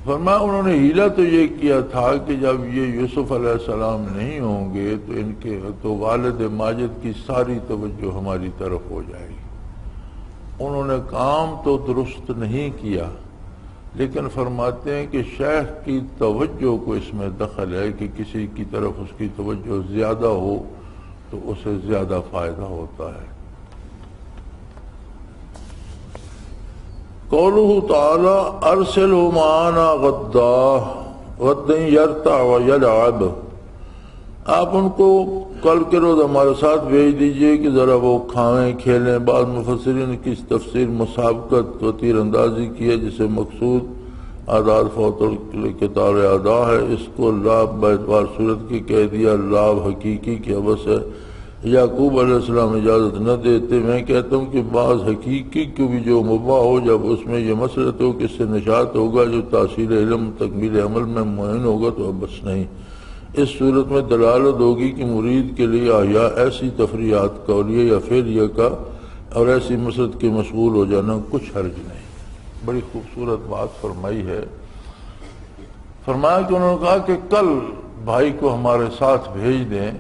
فرمایا انہوں نے ہیلہ تو یہ کیا تھا کہ جب یہ یوسف علیہ السلام نہیں ہوں گے تو ان کے تو والد ماجد کی ساری توجہ ہماری طرف ہو جائے گی۔ انہوں نے کام تو درست نہیں کیا، لیکن فرماتے ہیں کہ شیخ کی توجہ کو اس میں دخل ہے کہ کسی کی طرف اس کی توجہ زیادہ ہو تو اسے زیادہ فائدہ ہوتا ہے۔ قولہ تعالی ارسلہ معانا غدا یرتع ویلعب، آپ ان کو کل کے روز ہمارے ساتھ بھیج دیجئے کہ ذرا وہ کھائیں کھیلیں۔ بعض مفسرین کی تفسیر مسابقت و تیر اندازی کی ہے، جسے مقصود اعداد فوت القطار ادا ہے، اس کو لاب باعتبار صورت کی کہہ دیا، لاب حقیقی کی عبث ہے۔ یعقوب علیہ السلام اجازت نہ دیتے، میں کہتا ہوں کہ بعض حقیقی کو بھی جو مباح ہو، جب اس میں یہ مسئلہ ہو کہ اس سے نشاط ہوگا جو تاثیر علم تکمیل عمل میں معین ہوگا، تو عبث نہیں۔ اس صورت میں دلالت ہوگی کہ مرید کے لیے احیاء ایسی تفریحات قولیہ یا فعلیہ کا اور ایسی مسرت کے مشغول ہو جانا کچھ حرج نہیں۔ بڑی خوبصورت بات فرمائی ہے فرمایا کہ انہوں نے کہا کہ کل بھائی کو ہمارے ساتھ بھیج دیں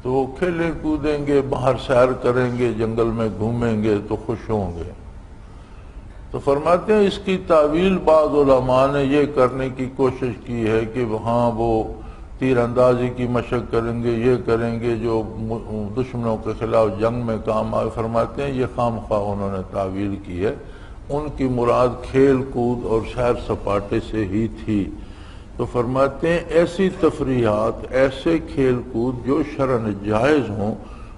تو وہ کھیلیں کودیں گے، باہر سیر کریں گے، جنگل میں گھومیں گے تو خوش ہوں گے۔ تو فرماتے ہیں اس کی تعویل بعض علماء نے یہ کرنے کی کوشش کی ہے کہ وہاں وہ تیر اندازی کی مشق کریں گے، یہ کریں گے جو دشمنوں کے خلاف جنگ میں کام آئے۔ فرماتے ہیں یہ خام خواہ انہوں نے تعویل کی ہے، ان کی مراد کھیل کود اور سیر سپاٹے سے ہی تھی۔ تو فرماتے ہیں ایسی تفریحات، ایسے کھیل کود جو شرعاً جائز ہوں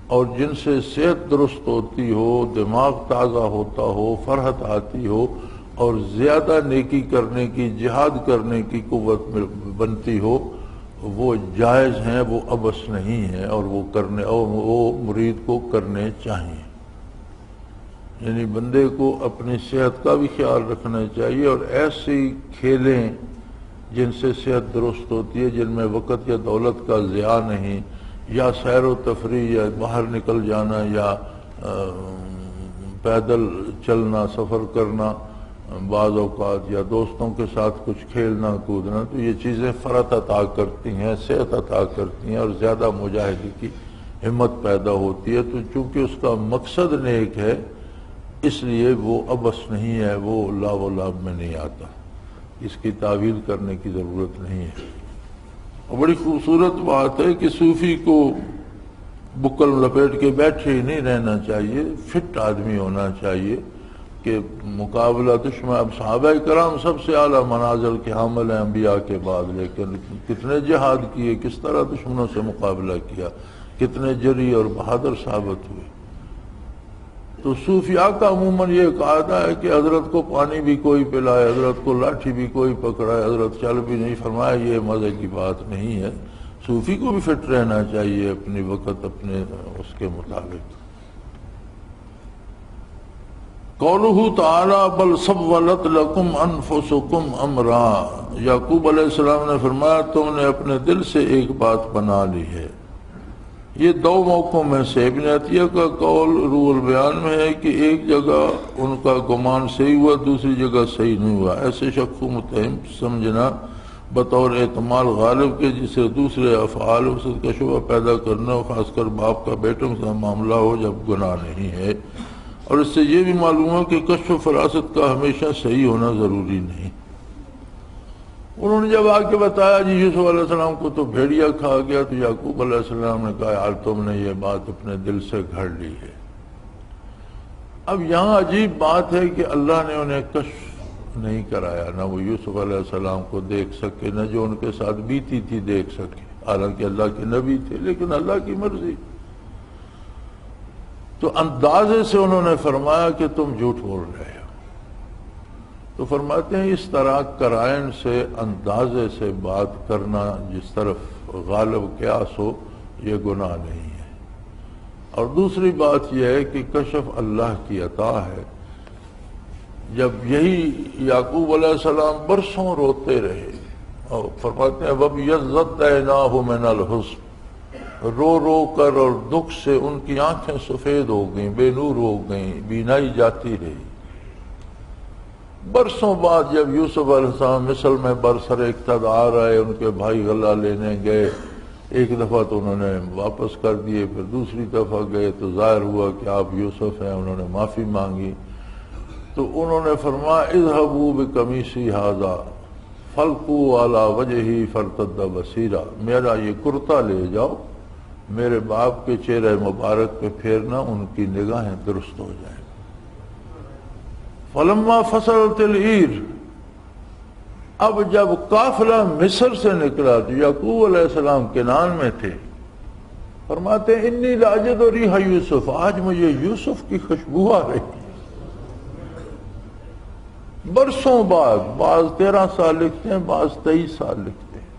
اور جن سے صحت درست ہوتی ہو، دماغ تازہ ہوتا ہو، فرحت آتی ہو اور زیادہ نیکی کرنے کی، جہاد کرنے کی قوت بنتی ہو، وہ جائز ہیں، وہ عبث نہیں ہیں، اور وہ مرید کو کرنے چاہیے۔ یعنی بندے کو اپنی صحت کا بھی خیال رکھنا چاہیے، اور ایسی کھیلیں جن سے صحت درست ہوتی ہے، جن میں وقت یا دولت کا ضیاع نہیں، یا سیر و تفریح یا باہر نکل جانا یا پیدل چلنا، سفر کرنا بعض اوقات، یا دوستوں کے ساتھ کچھ کھیلنا کودنا، تو یہ چیزیں فرحت عطا کرتی ہیں، صحت عطا کرتی ہیں، اور زیادہ مجاہدے کی ہمت پیدا ہوتی ہے۔ تو چونکہ اس کا مقصد نیک ہے اس لیے وہ عبث نہیں ہے، وہ لاو و لاب میں نہیں آتا، اس کی تعویل کرنے کی ضرورت نہیں ہے۔ اور بڑی خوبصورت بات ہے کہ صوفی کو بکل لپیٹ کے بیٹھے ہی نہیں رہنا چاہیے، فٹ آدمی ہونا چاہیے کہ مقابلہ دشمن۔ اب صحابہ کرام سب سے اعلیٰ منازل کے حامل ہیں انبیاء کے بعد، لیکن کتنے جہاد کیے، کس طرح دشمنوں سے مقابلہ کیا، کتنے جری اور بہادر ثابت ہوئے۔ تو صوفیاء کا عموماً یہ قاعدہ ہے کہ حضرت کو پانی بھی کوئی پلائے، حضرت کو لاٹھی بھی کوئی پکڑائے، حضرت چل بھی نہیں، فرمایا یہ مزے کی بات نہیں ہے۔ صوفی کو بھی فٹ رہنا چاہیے اپنی وقت، اپنے اس کے مطابق۔ قولہ تعالی بل سولت لکم انفسکم امرا، یعقوب علیہ السلام نے فرمایا تم نے اپنے دل سے ایک بات بنا لی ہے۔ یہ دو موقعوں میں سے ابن عطیہ کا قول روح البیان میں ہے کہ ایک جگہ ان کا گمان صحیح ہوا، دوسری جگہ صحیح نہیں ہوا۔ ایسے شک کو متہم سمجھنا بطور احتمال غالب کے جسے دوسرے افعال حسد کا شبہ پیدا کرنا، خاص کر باپ کا بیٹوں کا معاملہ ہو جب گناہ نہیں ہے۔ اور اس سے یہ بھی معلوم ہو کہ کشف و فراست کا ہمیشہ صحیح ہونا ضروری نہیں۔ انہوں نے جب آ کے بتایا جی یوسف علیہ السلام کو تو بھیڑیا کھا گیا، تو یعقوب علیہ السلام نے کہا یار تم نے یہ بات اپنے دل سے گھڑ لی ہے۔ اب یہاں عجیب بات ہے کہ اللہ نے انہیں کشف نہیں کرایا، نہ وہ یوسف علیہ السلام کو دیکھ سکے، نہ جو ان کے ساتھ بیتی تھی دیکھ سکے، حالانکہ اللہ کے نبی تھے، لیکن اللہ کی مرضی۔ تو اندازے سے انہوں نے فرمایا کہ تم جھوٹ بول رہے ہو۔ تو فرماتے ہیں اس طرح قرائن سے، اندازے سے بات کرنا جس طرف غالب قیاس ہو، یہ گناہ نہیں ہے۔ اور دوسری بات یہ ہے کہ کشف اللہ کی عطا ہے۔ جب یہی یعقوب علیہ السلام برسوں روتے رہے، اور فرماتے ہیں وَبْيَضَّتْ عَيْنَاهُ مِنَ الْحُزْنِ، رو رو کر اور دکھ سے ان کی آنکھیں سفید ہو گئیں، بے نور ہو گئیں، بینائی جاتی رہی۔ برسوں بعد جب یوسف علیہ السلام مصر میں برسر اقتدار آئے، ان کے بھائی غلہ لینے گئے، ایک دفعہ تو انہوں نے واپس کر دیے، پھر دوسری دفعہ گئے تو ظاہر ہوا کہ آپ یوسف ہیں، انہوں نے معافی مانگی۔ تو انہوں نے فرمایا اذهبوا بقمیصی ھذا فالقوا علی وجہہ فارتد بصیرا، میرا یہ کرتا لے جاؤ، میرے باپ کے چہرے مبارک پہ پھیرنا، ان کی نگاہیں درست ہو جائیں۔ فلما فصلت العیر، اب جب قافلہ مصر سے نکلا تو یعقوب علیہ السلام کنعان میں تھے، فرماتے ہیں انی لاجد ریح یوسف، آج مجھے یوسف کی خوشبو آ رہی۔ برسوں بعد، بعض 13 سال لکھتے ہیں، بعض 23 سال لکھتے ہیں۔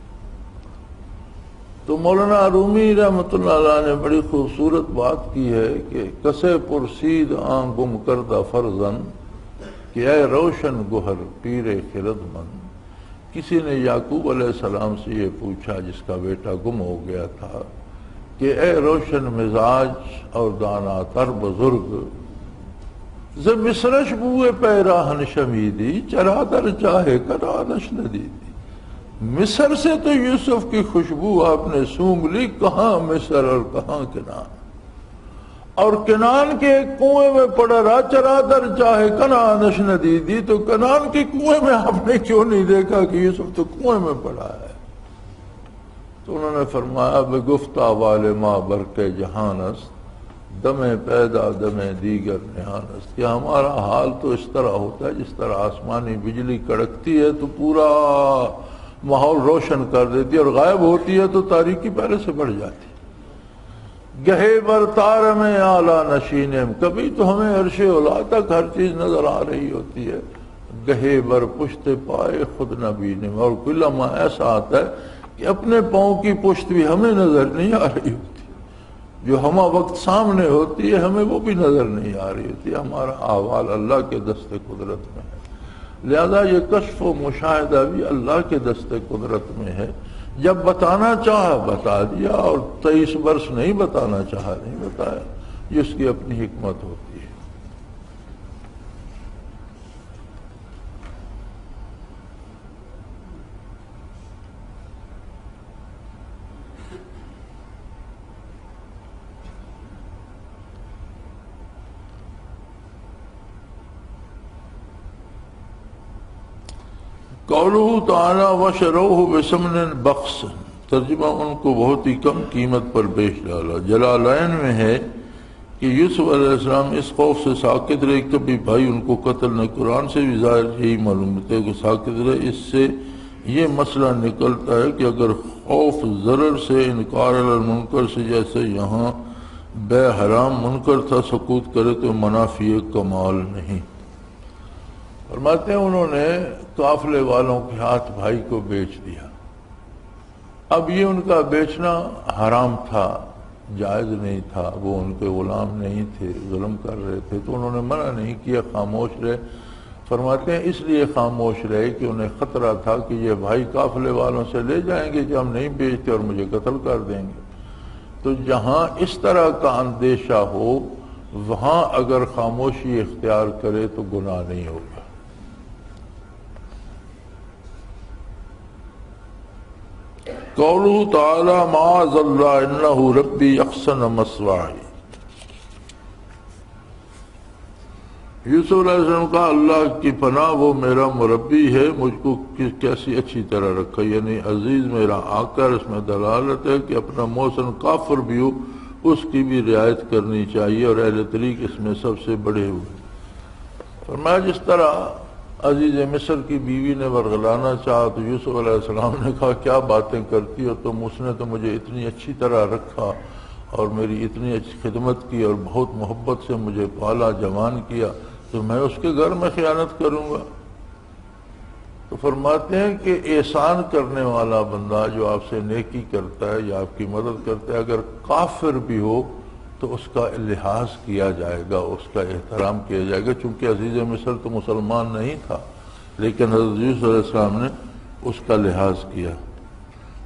تو مولانا رومی رحمۃ اللہ علیہ نے بڑی خوبصورت بات کی ہے کہ کسے پرسید آن گم کردہ فرزن کہ اے روشن گوہر پیر خرد مند۔ کسی نے یعقوب علیہ السلام سے یہ پوچھا جس کا بیٹا گم ہو گیا تھا کہ اے روشن مزاج اور دانا تر بزرگ، ز مصرش بوئے پیراہن شمیدی چرا در چاہے کرانش ندیدی، مصر سے تو یوسف کی خوشبو آپ نے سونگھ لی، کہاں مصر اور کہاں کنعان، اور کنعان کے ایک کنویں میں پڑا رہا چرا در چاہے کنعانش ندیدی، تو کنعان کے کنویں میں آپ نے کیوں نہیں دیکھا کہ یوسف تو کنویں میں پڑا ہے؟ تو انہوں نے فرمایا بگفتہ والے ماں برکے جہان است، دم پیدا دم دیگر نہان است، کہ ہمارا حال تو اس طرح ہوتا ہے جس طرح آسمانی بجلی کڑکتی ہے تو پورا ماحول روشن کر دیتی ہے، اور غائب ہوتی ہے تو تاریکی پہلے سے بڑھ جاتی ہے۔ گہے بر تار میں اعلیٰ نشینم، کبھی تو ہمیں عرش اولا تک ہر چیز نظر آ رہی ہوتی ہے، گہے بر پشت پائے خود نبینم، اور کوئی لمحہ ایسا آتا ہے کہ اپنے پاؤں کی پشت بھی ہمیں نظر نہیں آ رہی ہوتی، جو ہمہ وقت سامنے ہوتی ہے ہمیں وہ بھی نظر نہیں آ رہی ہوتی، ہمارا احوال اللہ کے دست قدرت میں ہے۔ لہذا یہ کشف و مشاہدہ بھی اللہ کے دست قدرت میں ہے، جب بتانا چاہا بتا دیا، اور 23 برس نہیں بتانا چاہا نہیں بتایا، یہ اس کی اپنی حکمت ہوتی ہے۔ قولہ تعالی وشروہ بثمن بخس، ترجمہ ان کو بہت ہی کم قیمت پر بیچ ڈالا۔ جلالین میں ہے کہ یوسف علیہ السلام اس خوف سے ساکت رہے کبھی بھائی ان کو قتل نہ، قرآن سے بھی ظاہر یہی معلوم ہوتا ہے کہ ساکت رہے۔ اس سے یہ مسئلہ نکلتا ہے کہ اگر خوف ضرر سے انکار علی المنکر سے، جیسے یہاں بے حرام منکر تھا، سکوت کرے تو منافی کمال نہیں۔ فرماتے ہیں انہوں نے قافلے والوں کے ہاتھ بھائی کو بیچ دیا، اب یہ ان کا بیچنا حرام تھا، جائز نہیں تھا، وہ ان کے غلام نہیں تھے، ظلم کر رہے تھے، تو انہوں نے منع نہیں کیا، خاموش رہے۔ فرماتے ہیں اس لیے خاموش رہے کہ انہیں خطرہ تھا کہ یہ بھائی قافلے والوں سے لے جائیں گے کہ ہم نہیں بیچتے اور مجھے قتل کر دیں گے، تو جہاں اس طرح کا اندیشہ ہو وہاں اگر خاموشی اختیار کرے تو گناہ نہیں ہوگا۔ قولہ تعالی معاذ اللہ انہ ربی احسن مثوائی، یوسف علیہ السلام کا اللہ کی پناہ وہ میرا مربی ہے، مجھ کو کیسی اچھی طرح رکھا، یعنی عزیز میرا آقا۔ اس میں دلالت ہے کہ اپنا محسن کافر بھی ہو اس کی بھی رعایت کرنی چاہیے، اور اہل طریق اس میں سب سے بڑے ہوئے۔ فرمایا جس طرح عزیز مصر کی بیوی نے ورغلانا چاہا تو یوسف علیہ السلام نے کہا کیا باتیں کرتی ہو تم، اس نے تو مجھے اتنی اچھی طرح رکھا اور میری اتنی اچھی خدمت کی اور بہت محبت سے مجھے پالا جوان کیا، تو میں اس کے گھر میں خیانت کروں گا؟ تو فرماتے ہیں کہ احسان کرنے والا بندہ جو آپ سے نیکی کرتا ہے یا آپ کی مدد کرتا ہے، اگر کافر بھی ہو تو اس کا لحاظ کیا جائے گا، اس کا احترام کیا جائے گا، چونکہ عزیز مصر تو مسلمان نہیں تھا، لیکن حضرت یوسف علیہ السلام نے اس کا لحاظ کیا۔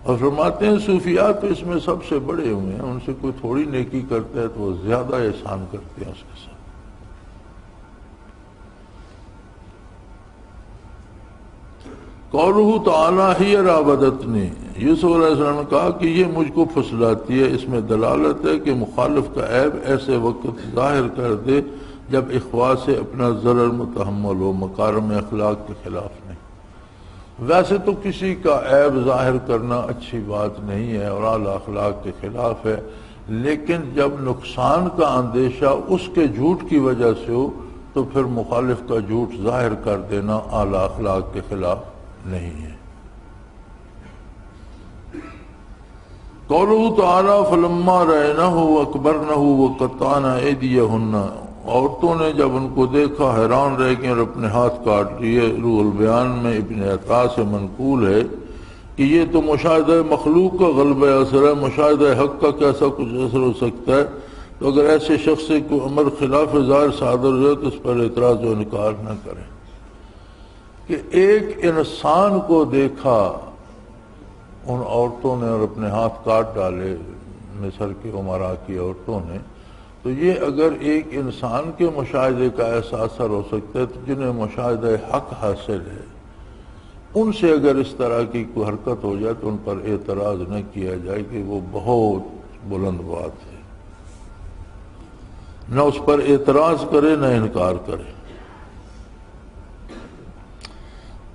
اور فرماتے ہیں صوفیاء تو اس میں سب سے بڑے ہوئے ہیں، ان سے کوئی تھوڑی نیکی کرتا ہے تو وہ زیادہ احسان کرتے ہیں اس کے ساتھ۔ قولہ تعالیٰ ہی راودتنی، یوسف علیہ السلام نے کہا کہ یہ مجھ کو پھسلاتی ہے، اس میں دلالت ہے کہ مخالف کا عیب ایسے وقت ظاہر کر دے جب اخوا سے اپنا ضرر متحمل ہو، مکارم اخلاق کے خلاف نہیں۔ ویسے تو کسی کا عیب ظاہر کرنا اچھی بات نہیں ہے اور اعلی اخلاق کے خلاف ہے، لیکن جب نقصان کا اندیشہ اس کے جھوٹ کی وجہ سے ہو تو پھر مخالف کا جھوٹ ظاہر کر دینا اعلی اخلاق کے خلاف نہیں ہے۔ قولہ تعالی فلما رأینہ واکبرنہ وقطعن ایدیہن، عورتوں نے جب ان کو دیکھا حیران رہ گئے اور اپنے ہاتھ کاٹ لیے۔ روح البیان میں ابن عطا سے منقول ہے کہ یہ تو مشاہدہ مخلوق کا غلبہ اثر ہے، مشاہدہ حق کا کیسا کچھ اثر ہو سکتا ہے؟ تو اگر ایسے شخص سے کوئی امر خلاف ظاہر صادر ہو تو اس پر اعتراض و انکار نہ کریں کہ ایک انسان کو دیکھا ان عورتوں نے اور اپنے ہاتھ کاٹ ڈالے مصر کے امراء کی عورتوں نے، تو یہ اگر ایک انسان کے مشاہدے کا ایسا اثر ہو سکتا ہے تو جنہیں مشاہدہ حق حاصل ہے ان سے اگر اس طرح کی کوئی حرکت ہو جائے تو ان پر اعتراض نہ کیا جائے کہ وہ بہت بلند بات ہے، نہ اس پر اعتراض کرے نہ انکار کرے۔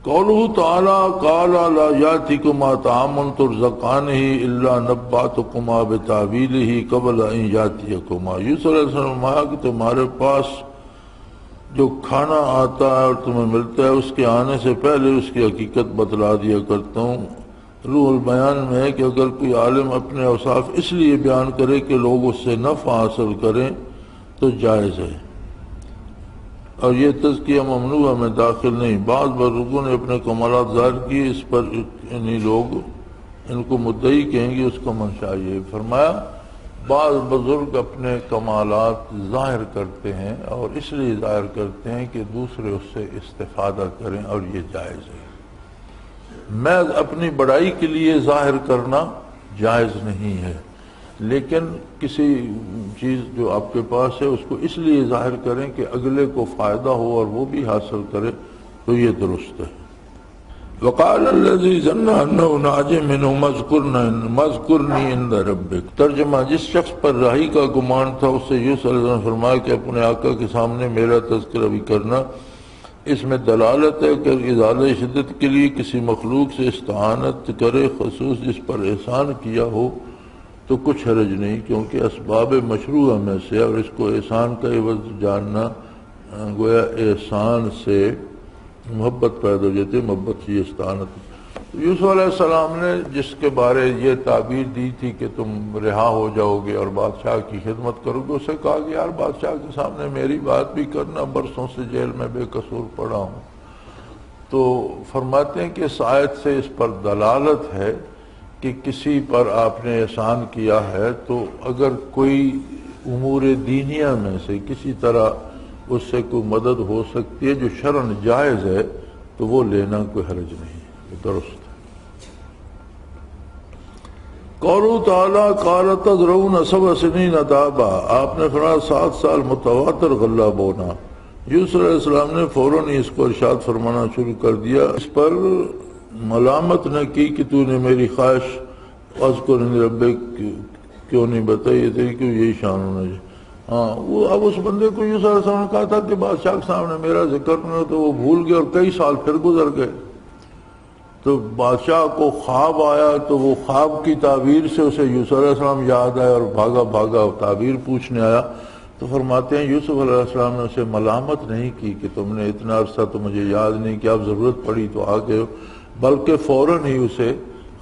قولہ تعالی قال لا یاتکما طعام ترزقانہ الا نبأتکما بتاویلہ قبل ان یاتیکما۔ یوسف علیہ السلام نے فرمایا کہ تمہارے پاس جو کھانا آتا ہے اور تمہیں ملتا ہے اس کے آنے سے پہلے اس کی حقیقت بتلا دیا کرتا ہوں۔ روح البیان میں ہے کہ اگر کوئی عالم اپنے اوصاف اس لیے بیان کرے کہ لوگ اس سے نفع حاصل کریں تو جائز ہے، اور یہ تزکیہ ممنوعہ میں داخل نہیں۔ بعض بزرگوں نے اپنے کمالات ظاہر کیے، اس پر انہی لوگ ان کو مدعی کہیں گے، اس کا منشا یہ فرمایا بعض بزرگ اپنے کمالات ظاہر کرتے ہیں اور اس لیے ظاہر کرتے ہیں کہ دوسرے اس سے استفادہ کریں، اور یہ جائز ہے۔ میں اپنی بڑائی کے لیے ظاہر کرنا جائز نہیں ہے، لیکن کسی چیز جو آپ کے پاس ہے اس کو اس لیے ظاہر کریں کہ اگلے کو فائدہ ہو اور وہ بھی حاصل کرے، تو یہ درست ہے۔ وقال الذي ظن انه ناج منه اذكرني عند ربك۔ ترجمہ، جس شخص پر راہی کا گمان تھا اس سے یوسف علیہ السلام نے فرمایا کہ اپنے آقا کے سامنے میرا تذکرہ بھی کرنا۔ اس میں دلالت ہے کہ ازالہ شدت کے لیے کسی مخلوق سے استعانت کرے، خصوص جس پر احسان کیا ہو، تو کچھ حرج نہیں، کیونکہ اسباب مشروعہ میں سے، اور اس کو احسان کا عوض جاننا گویا احسان سے محبت پیدا ہو جاتی ہے، محبت سے استعانت۔ یوسف علیہ السلام نے جس کے بارے یہ تعبیر دی تھی کہ تم رہا ہو جاؤ گے اور بادشاہ کی خدمت کرو گے، اسے کہا کہ یار بادشاہ کے سامنے میری بات بھی کرنا، برسوں سے جیل میں بے قصور پڑا ہوں۔ تو فرماتے ہیں کہ اس آیت سے اس پر دلالت ہے کہ کسی پر آپ نے احسان کیا ہے تو اگر کوئی امور دینیہ میں سے کسی طرح اس سے کوئی مدد ہو سکتی ہے جو شرعاً جائز ہے تو وہ لینا کوئی حرج نہیں، درست ہے۔ قولہ تعالیٰ قال تزرعون 7 سنین دابا، آپ نے فرمایا 7 سال متواتر غلہ بونا۔ یوسف علیہ السلام نے فوراً ہی اس کو ارشاد فرمانا شروع کر دیا، اس پر ملامت نہ کی کہ تو نے میری خواہش اذکرنی ربک کیوں نہیں بتائی، تیری کیوں یہی شان ہونا چاہیے۔ ہاں، وہ اب اس بندے کو یوسف علیہ السلام نے کہا تھا کہ بادشاہ کے سامنے میرا ذکر کرنا، تو وہ بھول گئے اور کئی سال پھر گزر گئے۔ تو بادشاہ کو خواب آیا تو وہ خواب کی تعبیر سے اسے یوسف علیہ السلام یاد آیا اور بھاگا بھاگا تعبیر پوچھنے آیا۔ تو فرماتے ہیں یوسف علیہ السلام نے اسے ملامت نہیں کی کہ تم نے اتنا عرصہ تو مجھے یاد نہیں کیا، اب ضرورت پڑی تو آ گئے ہو، بلکہ فوراً ہی اسے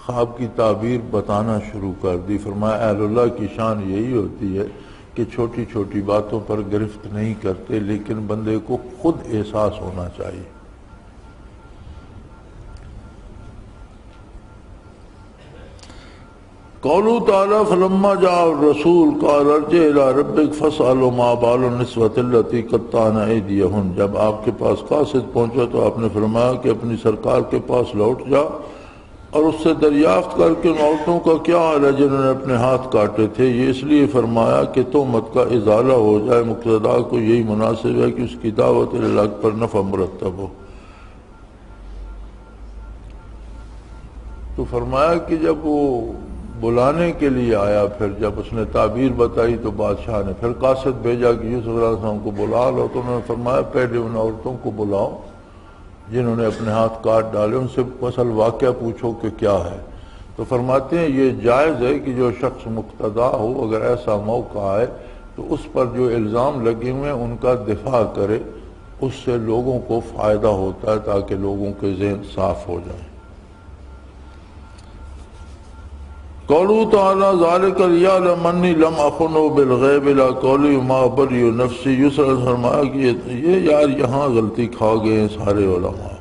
خواب کی تعبیر بتانا شروع کر دی۔ فرمایا اہل اللہ کی شان یہی ہوتی ہے کہ چھوٹی چھوٹی باتوں پر گرفت نہیں کرتے، لیکن بندے کو خود احساس ہونا چاہیے۔ قولہ تعالیٰ فلما جاء الرسول قال ارجع الى ربک فاسألوا ما بال النسوة التي قطعن ایدیہن۔ جب آپ کے پاس قاصد پہنچا تو آپ نے فرمایا کہ اپنی سرکار کے پاس لوٹ جا اور اس سے دریافت کر کے ان عورتوں کا کیا حال ہے جنہوں نے اپنے ہاتھ کاٹے تھے۔ یہ اس لیے فرمایا کہ تہمت کا ازالہ ہو جائے، مقتدا کو یہی مناسب ہے کہ اس کی دعوت الحق پر نفع مرتب ہو۔ تو فرمایا کہ جب وہ بلانے کے لیے آیا، پھر جب اس نے تعبیر بتائی تو بادشاہ نے پھر قاصد بھیجا کہ یوسف علیہ السلام کو بلا لو، تو انہوں نے فرمایا پہلے ان عورتوں کو بلاؤ جنہوں نے اپنے ہاتھ کاٹ ڈالے، ان سے اصل واقعہ پوچھو کہ کیا ہے۔ تو فرماتے ہیں یہ جائز ہے کہ جو شخص مقتدا ہو اگر ایسا موقع آئے تو اس پر جو الزام لگے ہوئے ہیں ان کا دفاع کرے، اس سے لوگوں کو فائدہ ہوتا ہے تاکہ لوگوں کے ذہن صاف ہو جائیں۔ قولہ تعالیٰ ذالک لیعلم انی لم اخنہ بالغیب لا قولی ما ابری نفسی۔ یوسف علیہ السلام فرمایا کہ یہ یار یہاں غلطی کھا گئے ہیں سارے علماء۔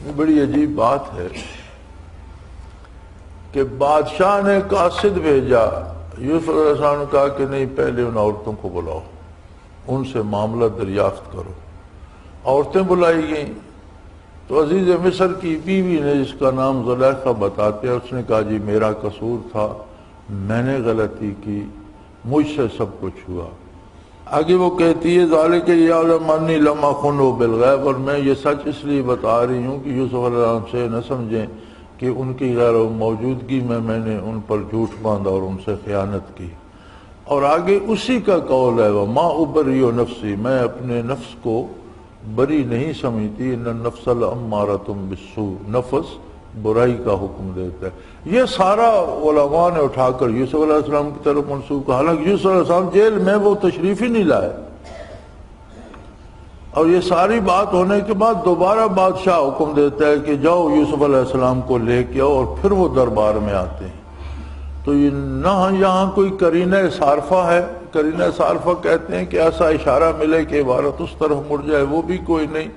یہ بڑی عجیب بات ہے کہ بادشاہ نے قاصد بھیجا، یوسف علیہ السلام نے کہا کہ نہیں پہلے ان عورتوں کو بلاؤ، ان سے معاملہ دریافت کرو۔ عورتیں بلائی گئیں تو عزیز مصر کی بیوی نے جس کا نام زلیخا بتاتے ہیں، اس نے کہا جی میرا قصور تھا، میں نے غلطی کی، مجھ سے سب کچھ ہوا۔ آگے وہ کہتی ہے ذالک یعلم انی لم اخنہ بالغیب، اور میں یہ سچ اس لیے بتا رہی ہوں کہ یوسف علیہ السلام سے نہ سمجھیں کہ ان کی غیر موجودگی میں نے ان پر جھوٹ باندھا اور ان سے خیانت کی۔ اور آگے اسی کا قول ہے وما ابری نفسی، میں اپنے نفس کو بری نہیں سمجھتی، ان النفس لامارۃ بالسوء، نفس برائی کا حکم دیتا ہے۔ یہ سارا علماء نے اٹھا کر یوسف علیہ السلام کی طرف منسوب کیا، حالانکہ یوسف علیہ السلام جیل میں وہ تشریف ہی نہیں لائے، اور یہ ساری بات ہونے کے بعد دوبارہ بادشاہ حکم دیتا ہے کہ جاؤ یوسف علیہ السلام کو لے کے آؤ، اور پھر وہ دربار میں آتے ہیں۔ تو یہ نہ یہاں کوئی قرینہ صارفہ ہے، قرینہ صارفہ کہتے ہیں کہ ایسا اشارہ ملے کہ عبارت اس طرف مڑ جائے، وہ بھی کوئی نہیں،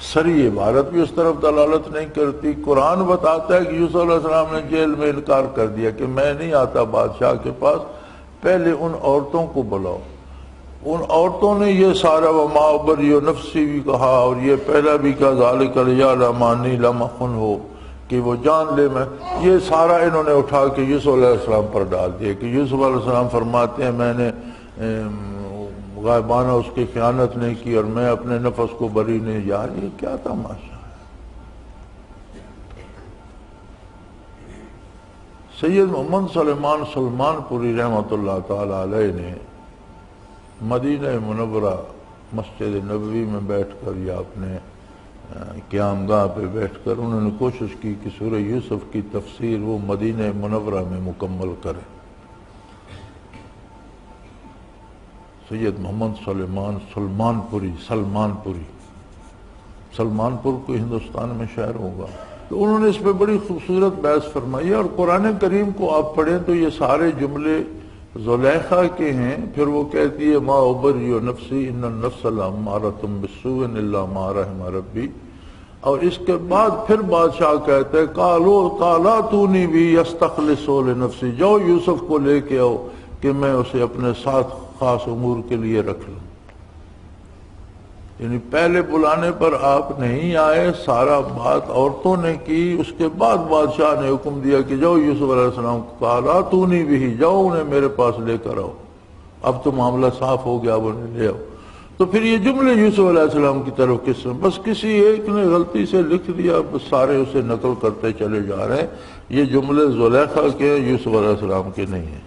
سری عبارت بھی اس طرف دلالت نہیں کرتی۔ قرآن بتاتا ہے کہ یوسف علیہ السلام نے جیل میں انکار کر دیا کہ میں نہیں آتا بادشاہ کے پاس، پہلے ان عورتوں کو بلاؤ۔ ان عورتوں نے یہ سارا وما ابری نفسی بھی کہا، اور یہ پہلا بھی کہا ذالک لیعلم انی لم اخنہ، کہ وہ جان لے میں، یہ سارا انہوں نے اٹھا کے یوسف علیہ السلام پر ڈال دیا کہ یوسف علیہ السلام فرماتے ہیں میں نے غائبانہ اس کی خیانت نہیں کی اور میں اپنے نفس کو بری نہیں۔ یار یہ کیا تماشا ہے۔ سید محمد سلمان پوری رحمۃ اللہ تعالی علیہ نے مدینہ منورہ مسجد نبوی میں بیٹھ کر یا اپنے قیام گاہ پہ بیٹھ کر انہوں نے کوشش کی کہ سورہ یوسف کی تفسیر وہ مدینہ منورہ میں مکمل کرے۔ سید محمد سلمان پور کوئی ہندوستان میں شہر ہوگا، تو انہوں نے اس پہ بڑی خوبصورت بحث فرمائی ہے۔ اور قرآن کریم کو آپ پڑھیں تو یہ سارے جملے زلیخا کے ہیں، پھر وہ کہتی ہے ما ابری نفسی ان النفس لامارۃ بالسوء الا ما رحم ربی، اور اس کے بعد پھر بادشاہ کہتا ہے قالا تونی بھی یستخلص لنفسی، جاؤ یوسف کو لے کے آؤ کہ میں اسے اپنے ساتھ خاص امور کے لیے رکھ لوں۔ یعنی پہلے بلانے پر آپ نہیں آئے، سارا بات عورتوں نے کی، اس کے بعد بادشاہ نے حکم دیا کہ جاؤ یوسف علیہ السلام کو قالا تونی بھی، جاؤ انہیں میرے پاس لے کر آؤ، اب تو معاملہ صاف ہو گیا، اب انہیں لے آؤ۔ تو پھر یہ جملے یوسف علیہ السلام کی طرف کس میں، بس کسی ایک نے غلطی سے لکھ دیا، بس سارے اسے نقل کرتے چلے جا رہے ہیں۔ یہ جملے زلیخا کے یوسف علیہ السلام کے نہیں ہیں۔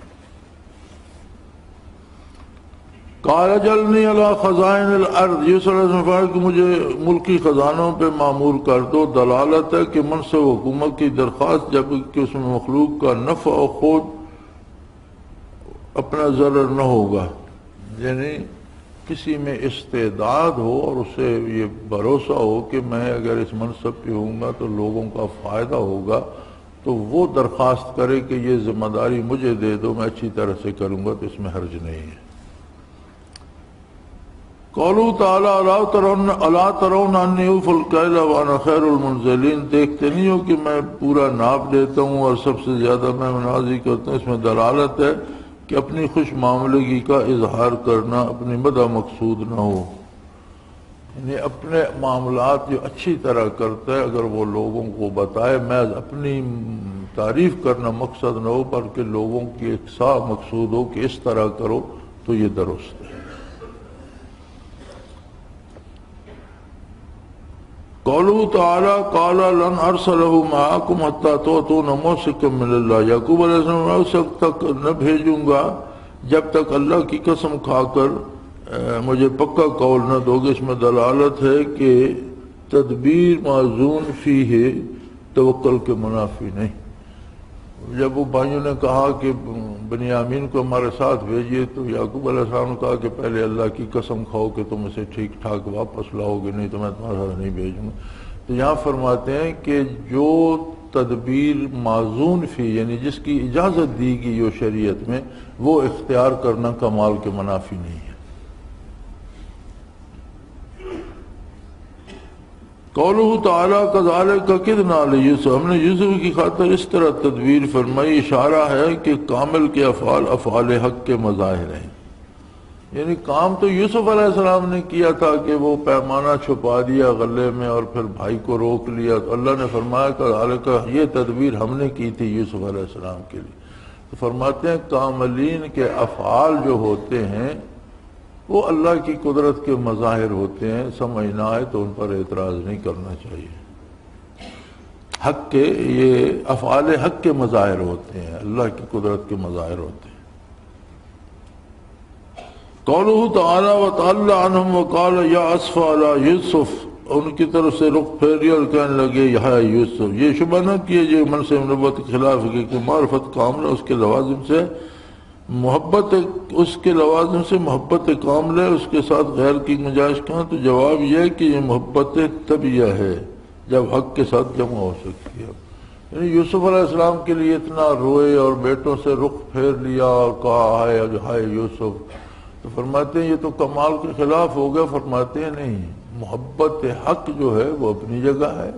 قال اجعلنی علی خزائن الارض، یوسف علیہ السلام فرمایا کہ مجھے ملکی خزانوں پہ معمور کر دو۔ دلالت ہے کہ منصب حکومت کی درخواست جب کہ اس میں مخلوق کا نفع و خود اپنا ضرر نہ ہوگا، یعنی کسی میں استعداد ہو اور اسے یہ بھروسہ ہو کہ میں اگر اس منصب پہ ہوں گا تو لوگوں کا فائدہ ہوگا، تو وہ درخواست کرے کہ یہ ذمہ داری مجھے دے دو، میں اچھی طرح سے کروں گا، تو اس میں حرج نہیں ہے۔ قولوا تعالی الا ترون انی اوفی الکیل وانا خیر المنزلین، دیکھتے نہیں ہو کہ میں پورا ناپ دیتا ہوں اور سب سے زیادہ میں منازی کرتا ہوں۔ اس میں دلالت ہے کہ اپنی خوش معاملگی کا اظہار کرنا اپنی مدح مقصود نہ ہو، یعنی اپنے معاملات جو اچھی طرح کرتا ہے اگر وہ لوگوں کو بتائے، میں اپنی تعریف کرنا مقصد نہ ہو بلکہ لوگوں کی اقصاء مقصود ہو کہ اس طرح کرو تو یہ درست ہے۔ قولوا تعالی قال لن ارسلہ معکم حتی تؤتون موثقا من اللہ، یعقوب علیہ السلام میں اس وقت تک نہ بھیجوں گا جب تک اللہ کی قسم کھا کر مجھے پکا قول نہ دو گے۔ اس میں دلالت ہے کہ تدبیر معزون فیہ توکل کے منافی نہیں۔ جب وہ بھائیوں نے کہا کہ بنیامین کو ہمارے ساتھ بھیجیے، تو یعقوب علیہ السلام نے کہا کہ پہلے اللہ کی قسم کھاؤ کہ تم اسے ٹھیک ٹھاک واپس لاؤ گے، نہیں تو میں تمہارے ساتھ نہیں بھیجوں گا۔ تو یہاں فرماتے ہیں کہ جو تدبیر معزون فی، یعنی جس کی اجازت دی گئی ہو شریعت میں، وہ اختیار کرنا کمال کے منافی نہیں ہے۔ قولہ تعالیٰ کذالک کدنا لیوسف، ہم نے یوسف کی خاطر اس طرح تدبیر فرمائی، اشارہ ہے کہ کامل کے افعال افعال حق کے مظاہر ہیں، یعنی کام تو یوسف علیہ السلام نے کیا تھا کہ وہ پیمانہ چھپا دیا غلے میں اور پھر بھائی کو روک لیا، تو اللہ نے فرمایا کذالک، یہ تدبیر ہم نے کی تھی یوسف علیہ السلام کے لیے۔ تو فرماتے ہیں کاملین کے افعال جو ہوتے ہیں وہ اللہ کی قدرت کے مظاہر ہوتے ہیں، سمجھ نہ آئے تو ان پر اعتراض نہیں کرنا چاہیے۔ حق کے یہ افعال حق کے مظاہر ہوتے ہیں، اللہ کی قدرت کے مظاہر ہوتے ہیں۔ قولہ تعالی وتعالی عنہم وقال یا اسف علی یوسف، ان کی طرف سے رخ پھیری اور کہنے لگے یا یوسف۔ یہ شبہ نہ کیجیے منصب نبوت کے خلاف ہے کہ معرفت کاملہ اس کے لوازم سے محبت، اس کے لوازم سے محبت کاملہ اس کے ساتھ غیر کی گنجائش کہاں؟ تو جواب یہ ہے کہ یہ محبت طبیعہ ہے جب حق کے ساتھ جمع ہو سکتی ہے۔ یعنی یوسف علیہ السلام کے لیے اتنا روئے اور بیٹوں سے رخ پھیر لیا اور کہا ہائے یوسف، تو فرماتے ہیں یہ تو کمال کے خلاف ہو گیا۔ فرماتے ہیں نہیں، محبت حق جو ہے وہ اپنی جگہ ہے،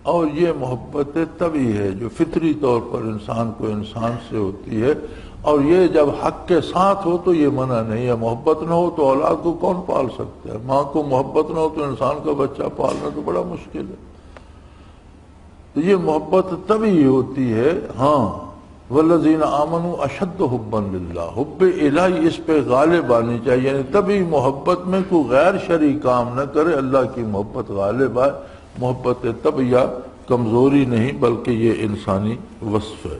اور یہ محبت طبعی ہے جو فطری طور پر انسان کو انسان سے ہوتی ہے، اور یہ جب حق کے ساتھ ہو تو یہ منع نہیں ہے۔ محبت نہ ہو تو اولاد کو کون پال سکتا ہے؟ ماں کو محبت نہ ہو تو انسان کا بچہ پالنا تو بڑا مشکل ہے۔ تو یہ محبت طبعی ہوتی ہے۔ ہاں، والذین آمنوا اشد حبا للہ، حب الہی اس پہ غالب آنی چاہیے، یعنی طبعی محبت میں کوئی غیر شرعی کام نہ کرے، اللہ کی محبت غالب آئے۔ محبت طبعیہ کمزوری نہیں بلکہ یہ انسانی وصف ہے۔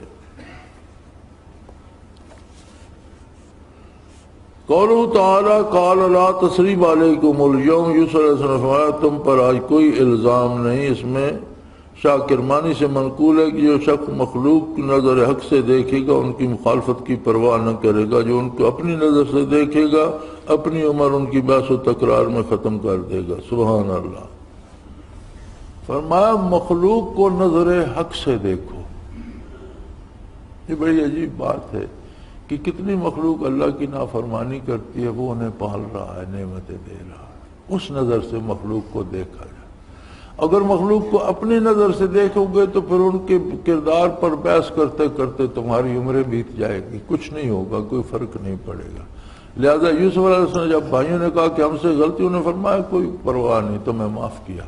قولہ تعالی قال لا تثریب علیکم اليوم، یوسف علیہ السلام نے فرمایا تم پر آج کوئی الزام نہیں۔ اس میں شاہ کرمانی سے منقول ہے کہ جو شخص مخلوق کی نظر حق سے دیکھے گا ان کی مخالفت کی پرواہ نہ کرے گا، جو ان کو اپنی نظر سے دیکھے گا اپنی عمر ان کی بحث و تکرار میں ختم کر دے گا۔ سبحان اللہ۔ فرمایا مخلوق کو نظر حق سے دیکھو۔ یہ بڑی عجیب بات ہے کہ کتنی مخلوق اللہ کی نافرمانی کرتی ہے، وہ انہیں پال رہا ہے، نعمتیں دے رہا ہے، اس نظر سے مخلوق کو دیکھا جائے۔ اگر مخلوق کو اپنی نظر سے دیکھو گے تو پھر ان کے کردار پر بحث کرتے کرتے تمہاری عمریں بیت جائے گی، کچھ نہیں ہوگا، کوئی فرق نہیں پڑے گا۔ لہذا یوسف علیہ السلام نے جب بھائیوں نے کہا کہ ہم سے غلطی، انہوں نے فرمایا کوئی پرواہ نہیں، تمہیں معاف کیا۔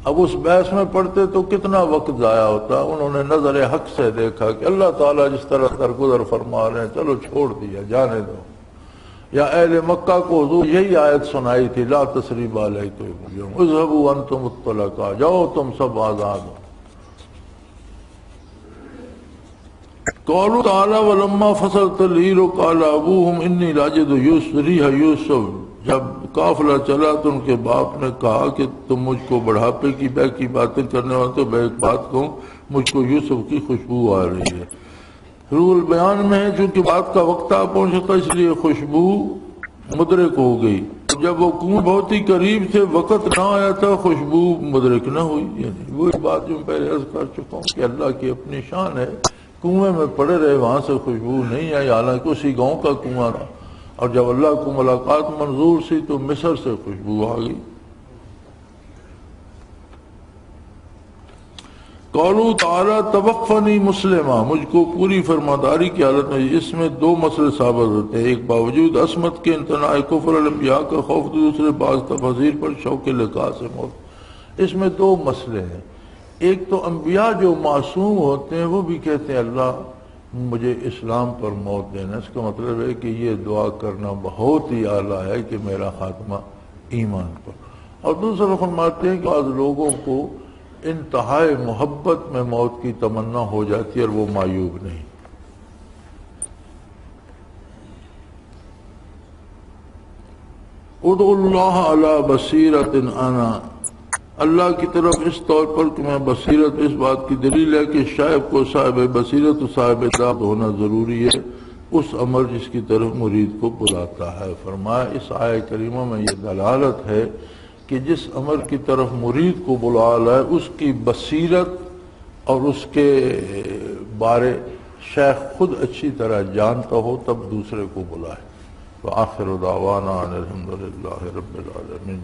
اب اس بحث میں پڑھتے تو کتنا وقت ضائع ہوتا۔ انہوں نے نظر حق سے دیکھا کہ اللہ تعالیٰ جس طرح درگزر فرما رہے ہیں، چلو چھوڑ دیا، جانے دو۔ یا اہل مکہ کو حضور یہی آیت سنائی تھی، لا تثریب علیکم اليوم اذهبوا انتم الطلقاء، جاؤ تم سب آزاد ہو۔ قولوا تعالی ولما فصلت العیر قال ابوہم انی لاجد ریح یوسف، جب قافلہ چلا تو ان کے باپ نے کہا کہ تم مجھ کو بڑھاپے کی بے کی باتیں کرنے والے، تو میں ایک بات کہوں، مجھ کو یوسف کی خوشبو آ رہی ہے۔ روح البیان میں ہے چونکہ بات کا وقت آ پہنچا تھا اس لیے خوشبو مدرک ہو گئی۔ جب وہ کنویں بہت ہی قریب تھے، وقت نہ آیا تھا، خوشبو مدرک نہ ہوئی۔ یعنی وہی بات جو میں پہلے عرض کر چکا ہوں کہ اللہ کی اپنی شان ہے، کنویں میں پڑے رہے وہاں سے خوشبو نہیں آئی، حالانکہ اسی گاؤں کا کنواں تھا، اور جب اللہ کو ملاقات منظور سی تو مصر سے خوشبو آ گئی۔ قولوا تعالی توفنی مسلمہ، مجھ کو پوری فرماداری کی حالت میں۔ اس میں دو مسئلے ثابت ہوتے ہیں، ایک باوجود عصمت کے امتناع کفر الانبیاء کا خوف، دوسرے بعض تفاسیر پر شوق لقاء سے موت۔ اس میں دو مسئلے ہیں، ایک تو انبیاء جو معصوم ہوتے ہیں وہ بھی کہتے ہیں اللہ مجھے اسلام پر موت دینا، اس کا مطلب ہے کہ یہ دعا کرنا بہت ہی اعلیٰ ہے کہ میرا خاتمہ ایمان پر۔ اور دوسرا فرماتے ہیں کہ بعض لوگوں کو انتہائی محبت میں موت کی تمنا ہو جاتی ہے اور وہ معیوب نہیں۔ ادعو اللہ علی بصیرت انا، اللہ کی طرف اس طور پر کہ میں بصیرت، اس بات کی دلیل ہے کہ شاعب کو صاحب بصیرت و صاحب داد ہونا ضروری ہے، اس عمل جس کی طرف مرید کو بلاتا ہے۔ فرمایا اس آیت کریمہ میں یہ دلالت ہے کہ جس امر کی طرف مرید کو بلا لائے اس کی بصیرت اور اس کے بارے شیخ خود اچھی طرح جانتا ہو تب دوسرے کو بلائے۔ وآخر دعوانا ان الحمد للہ رب العالمین۔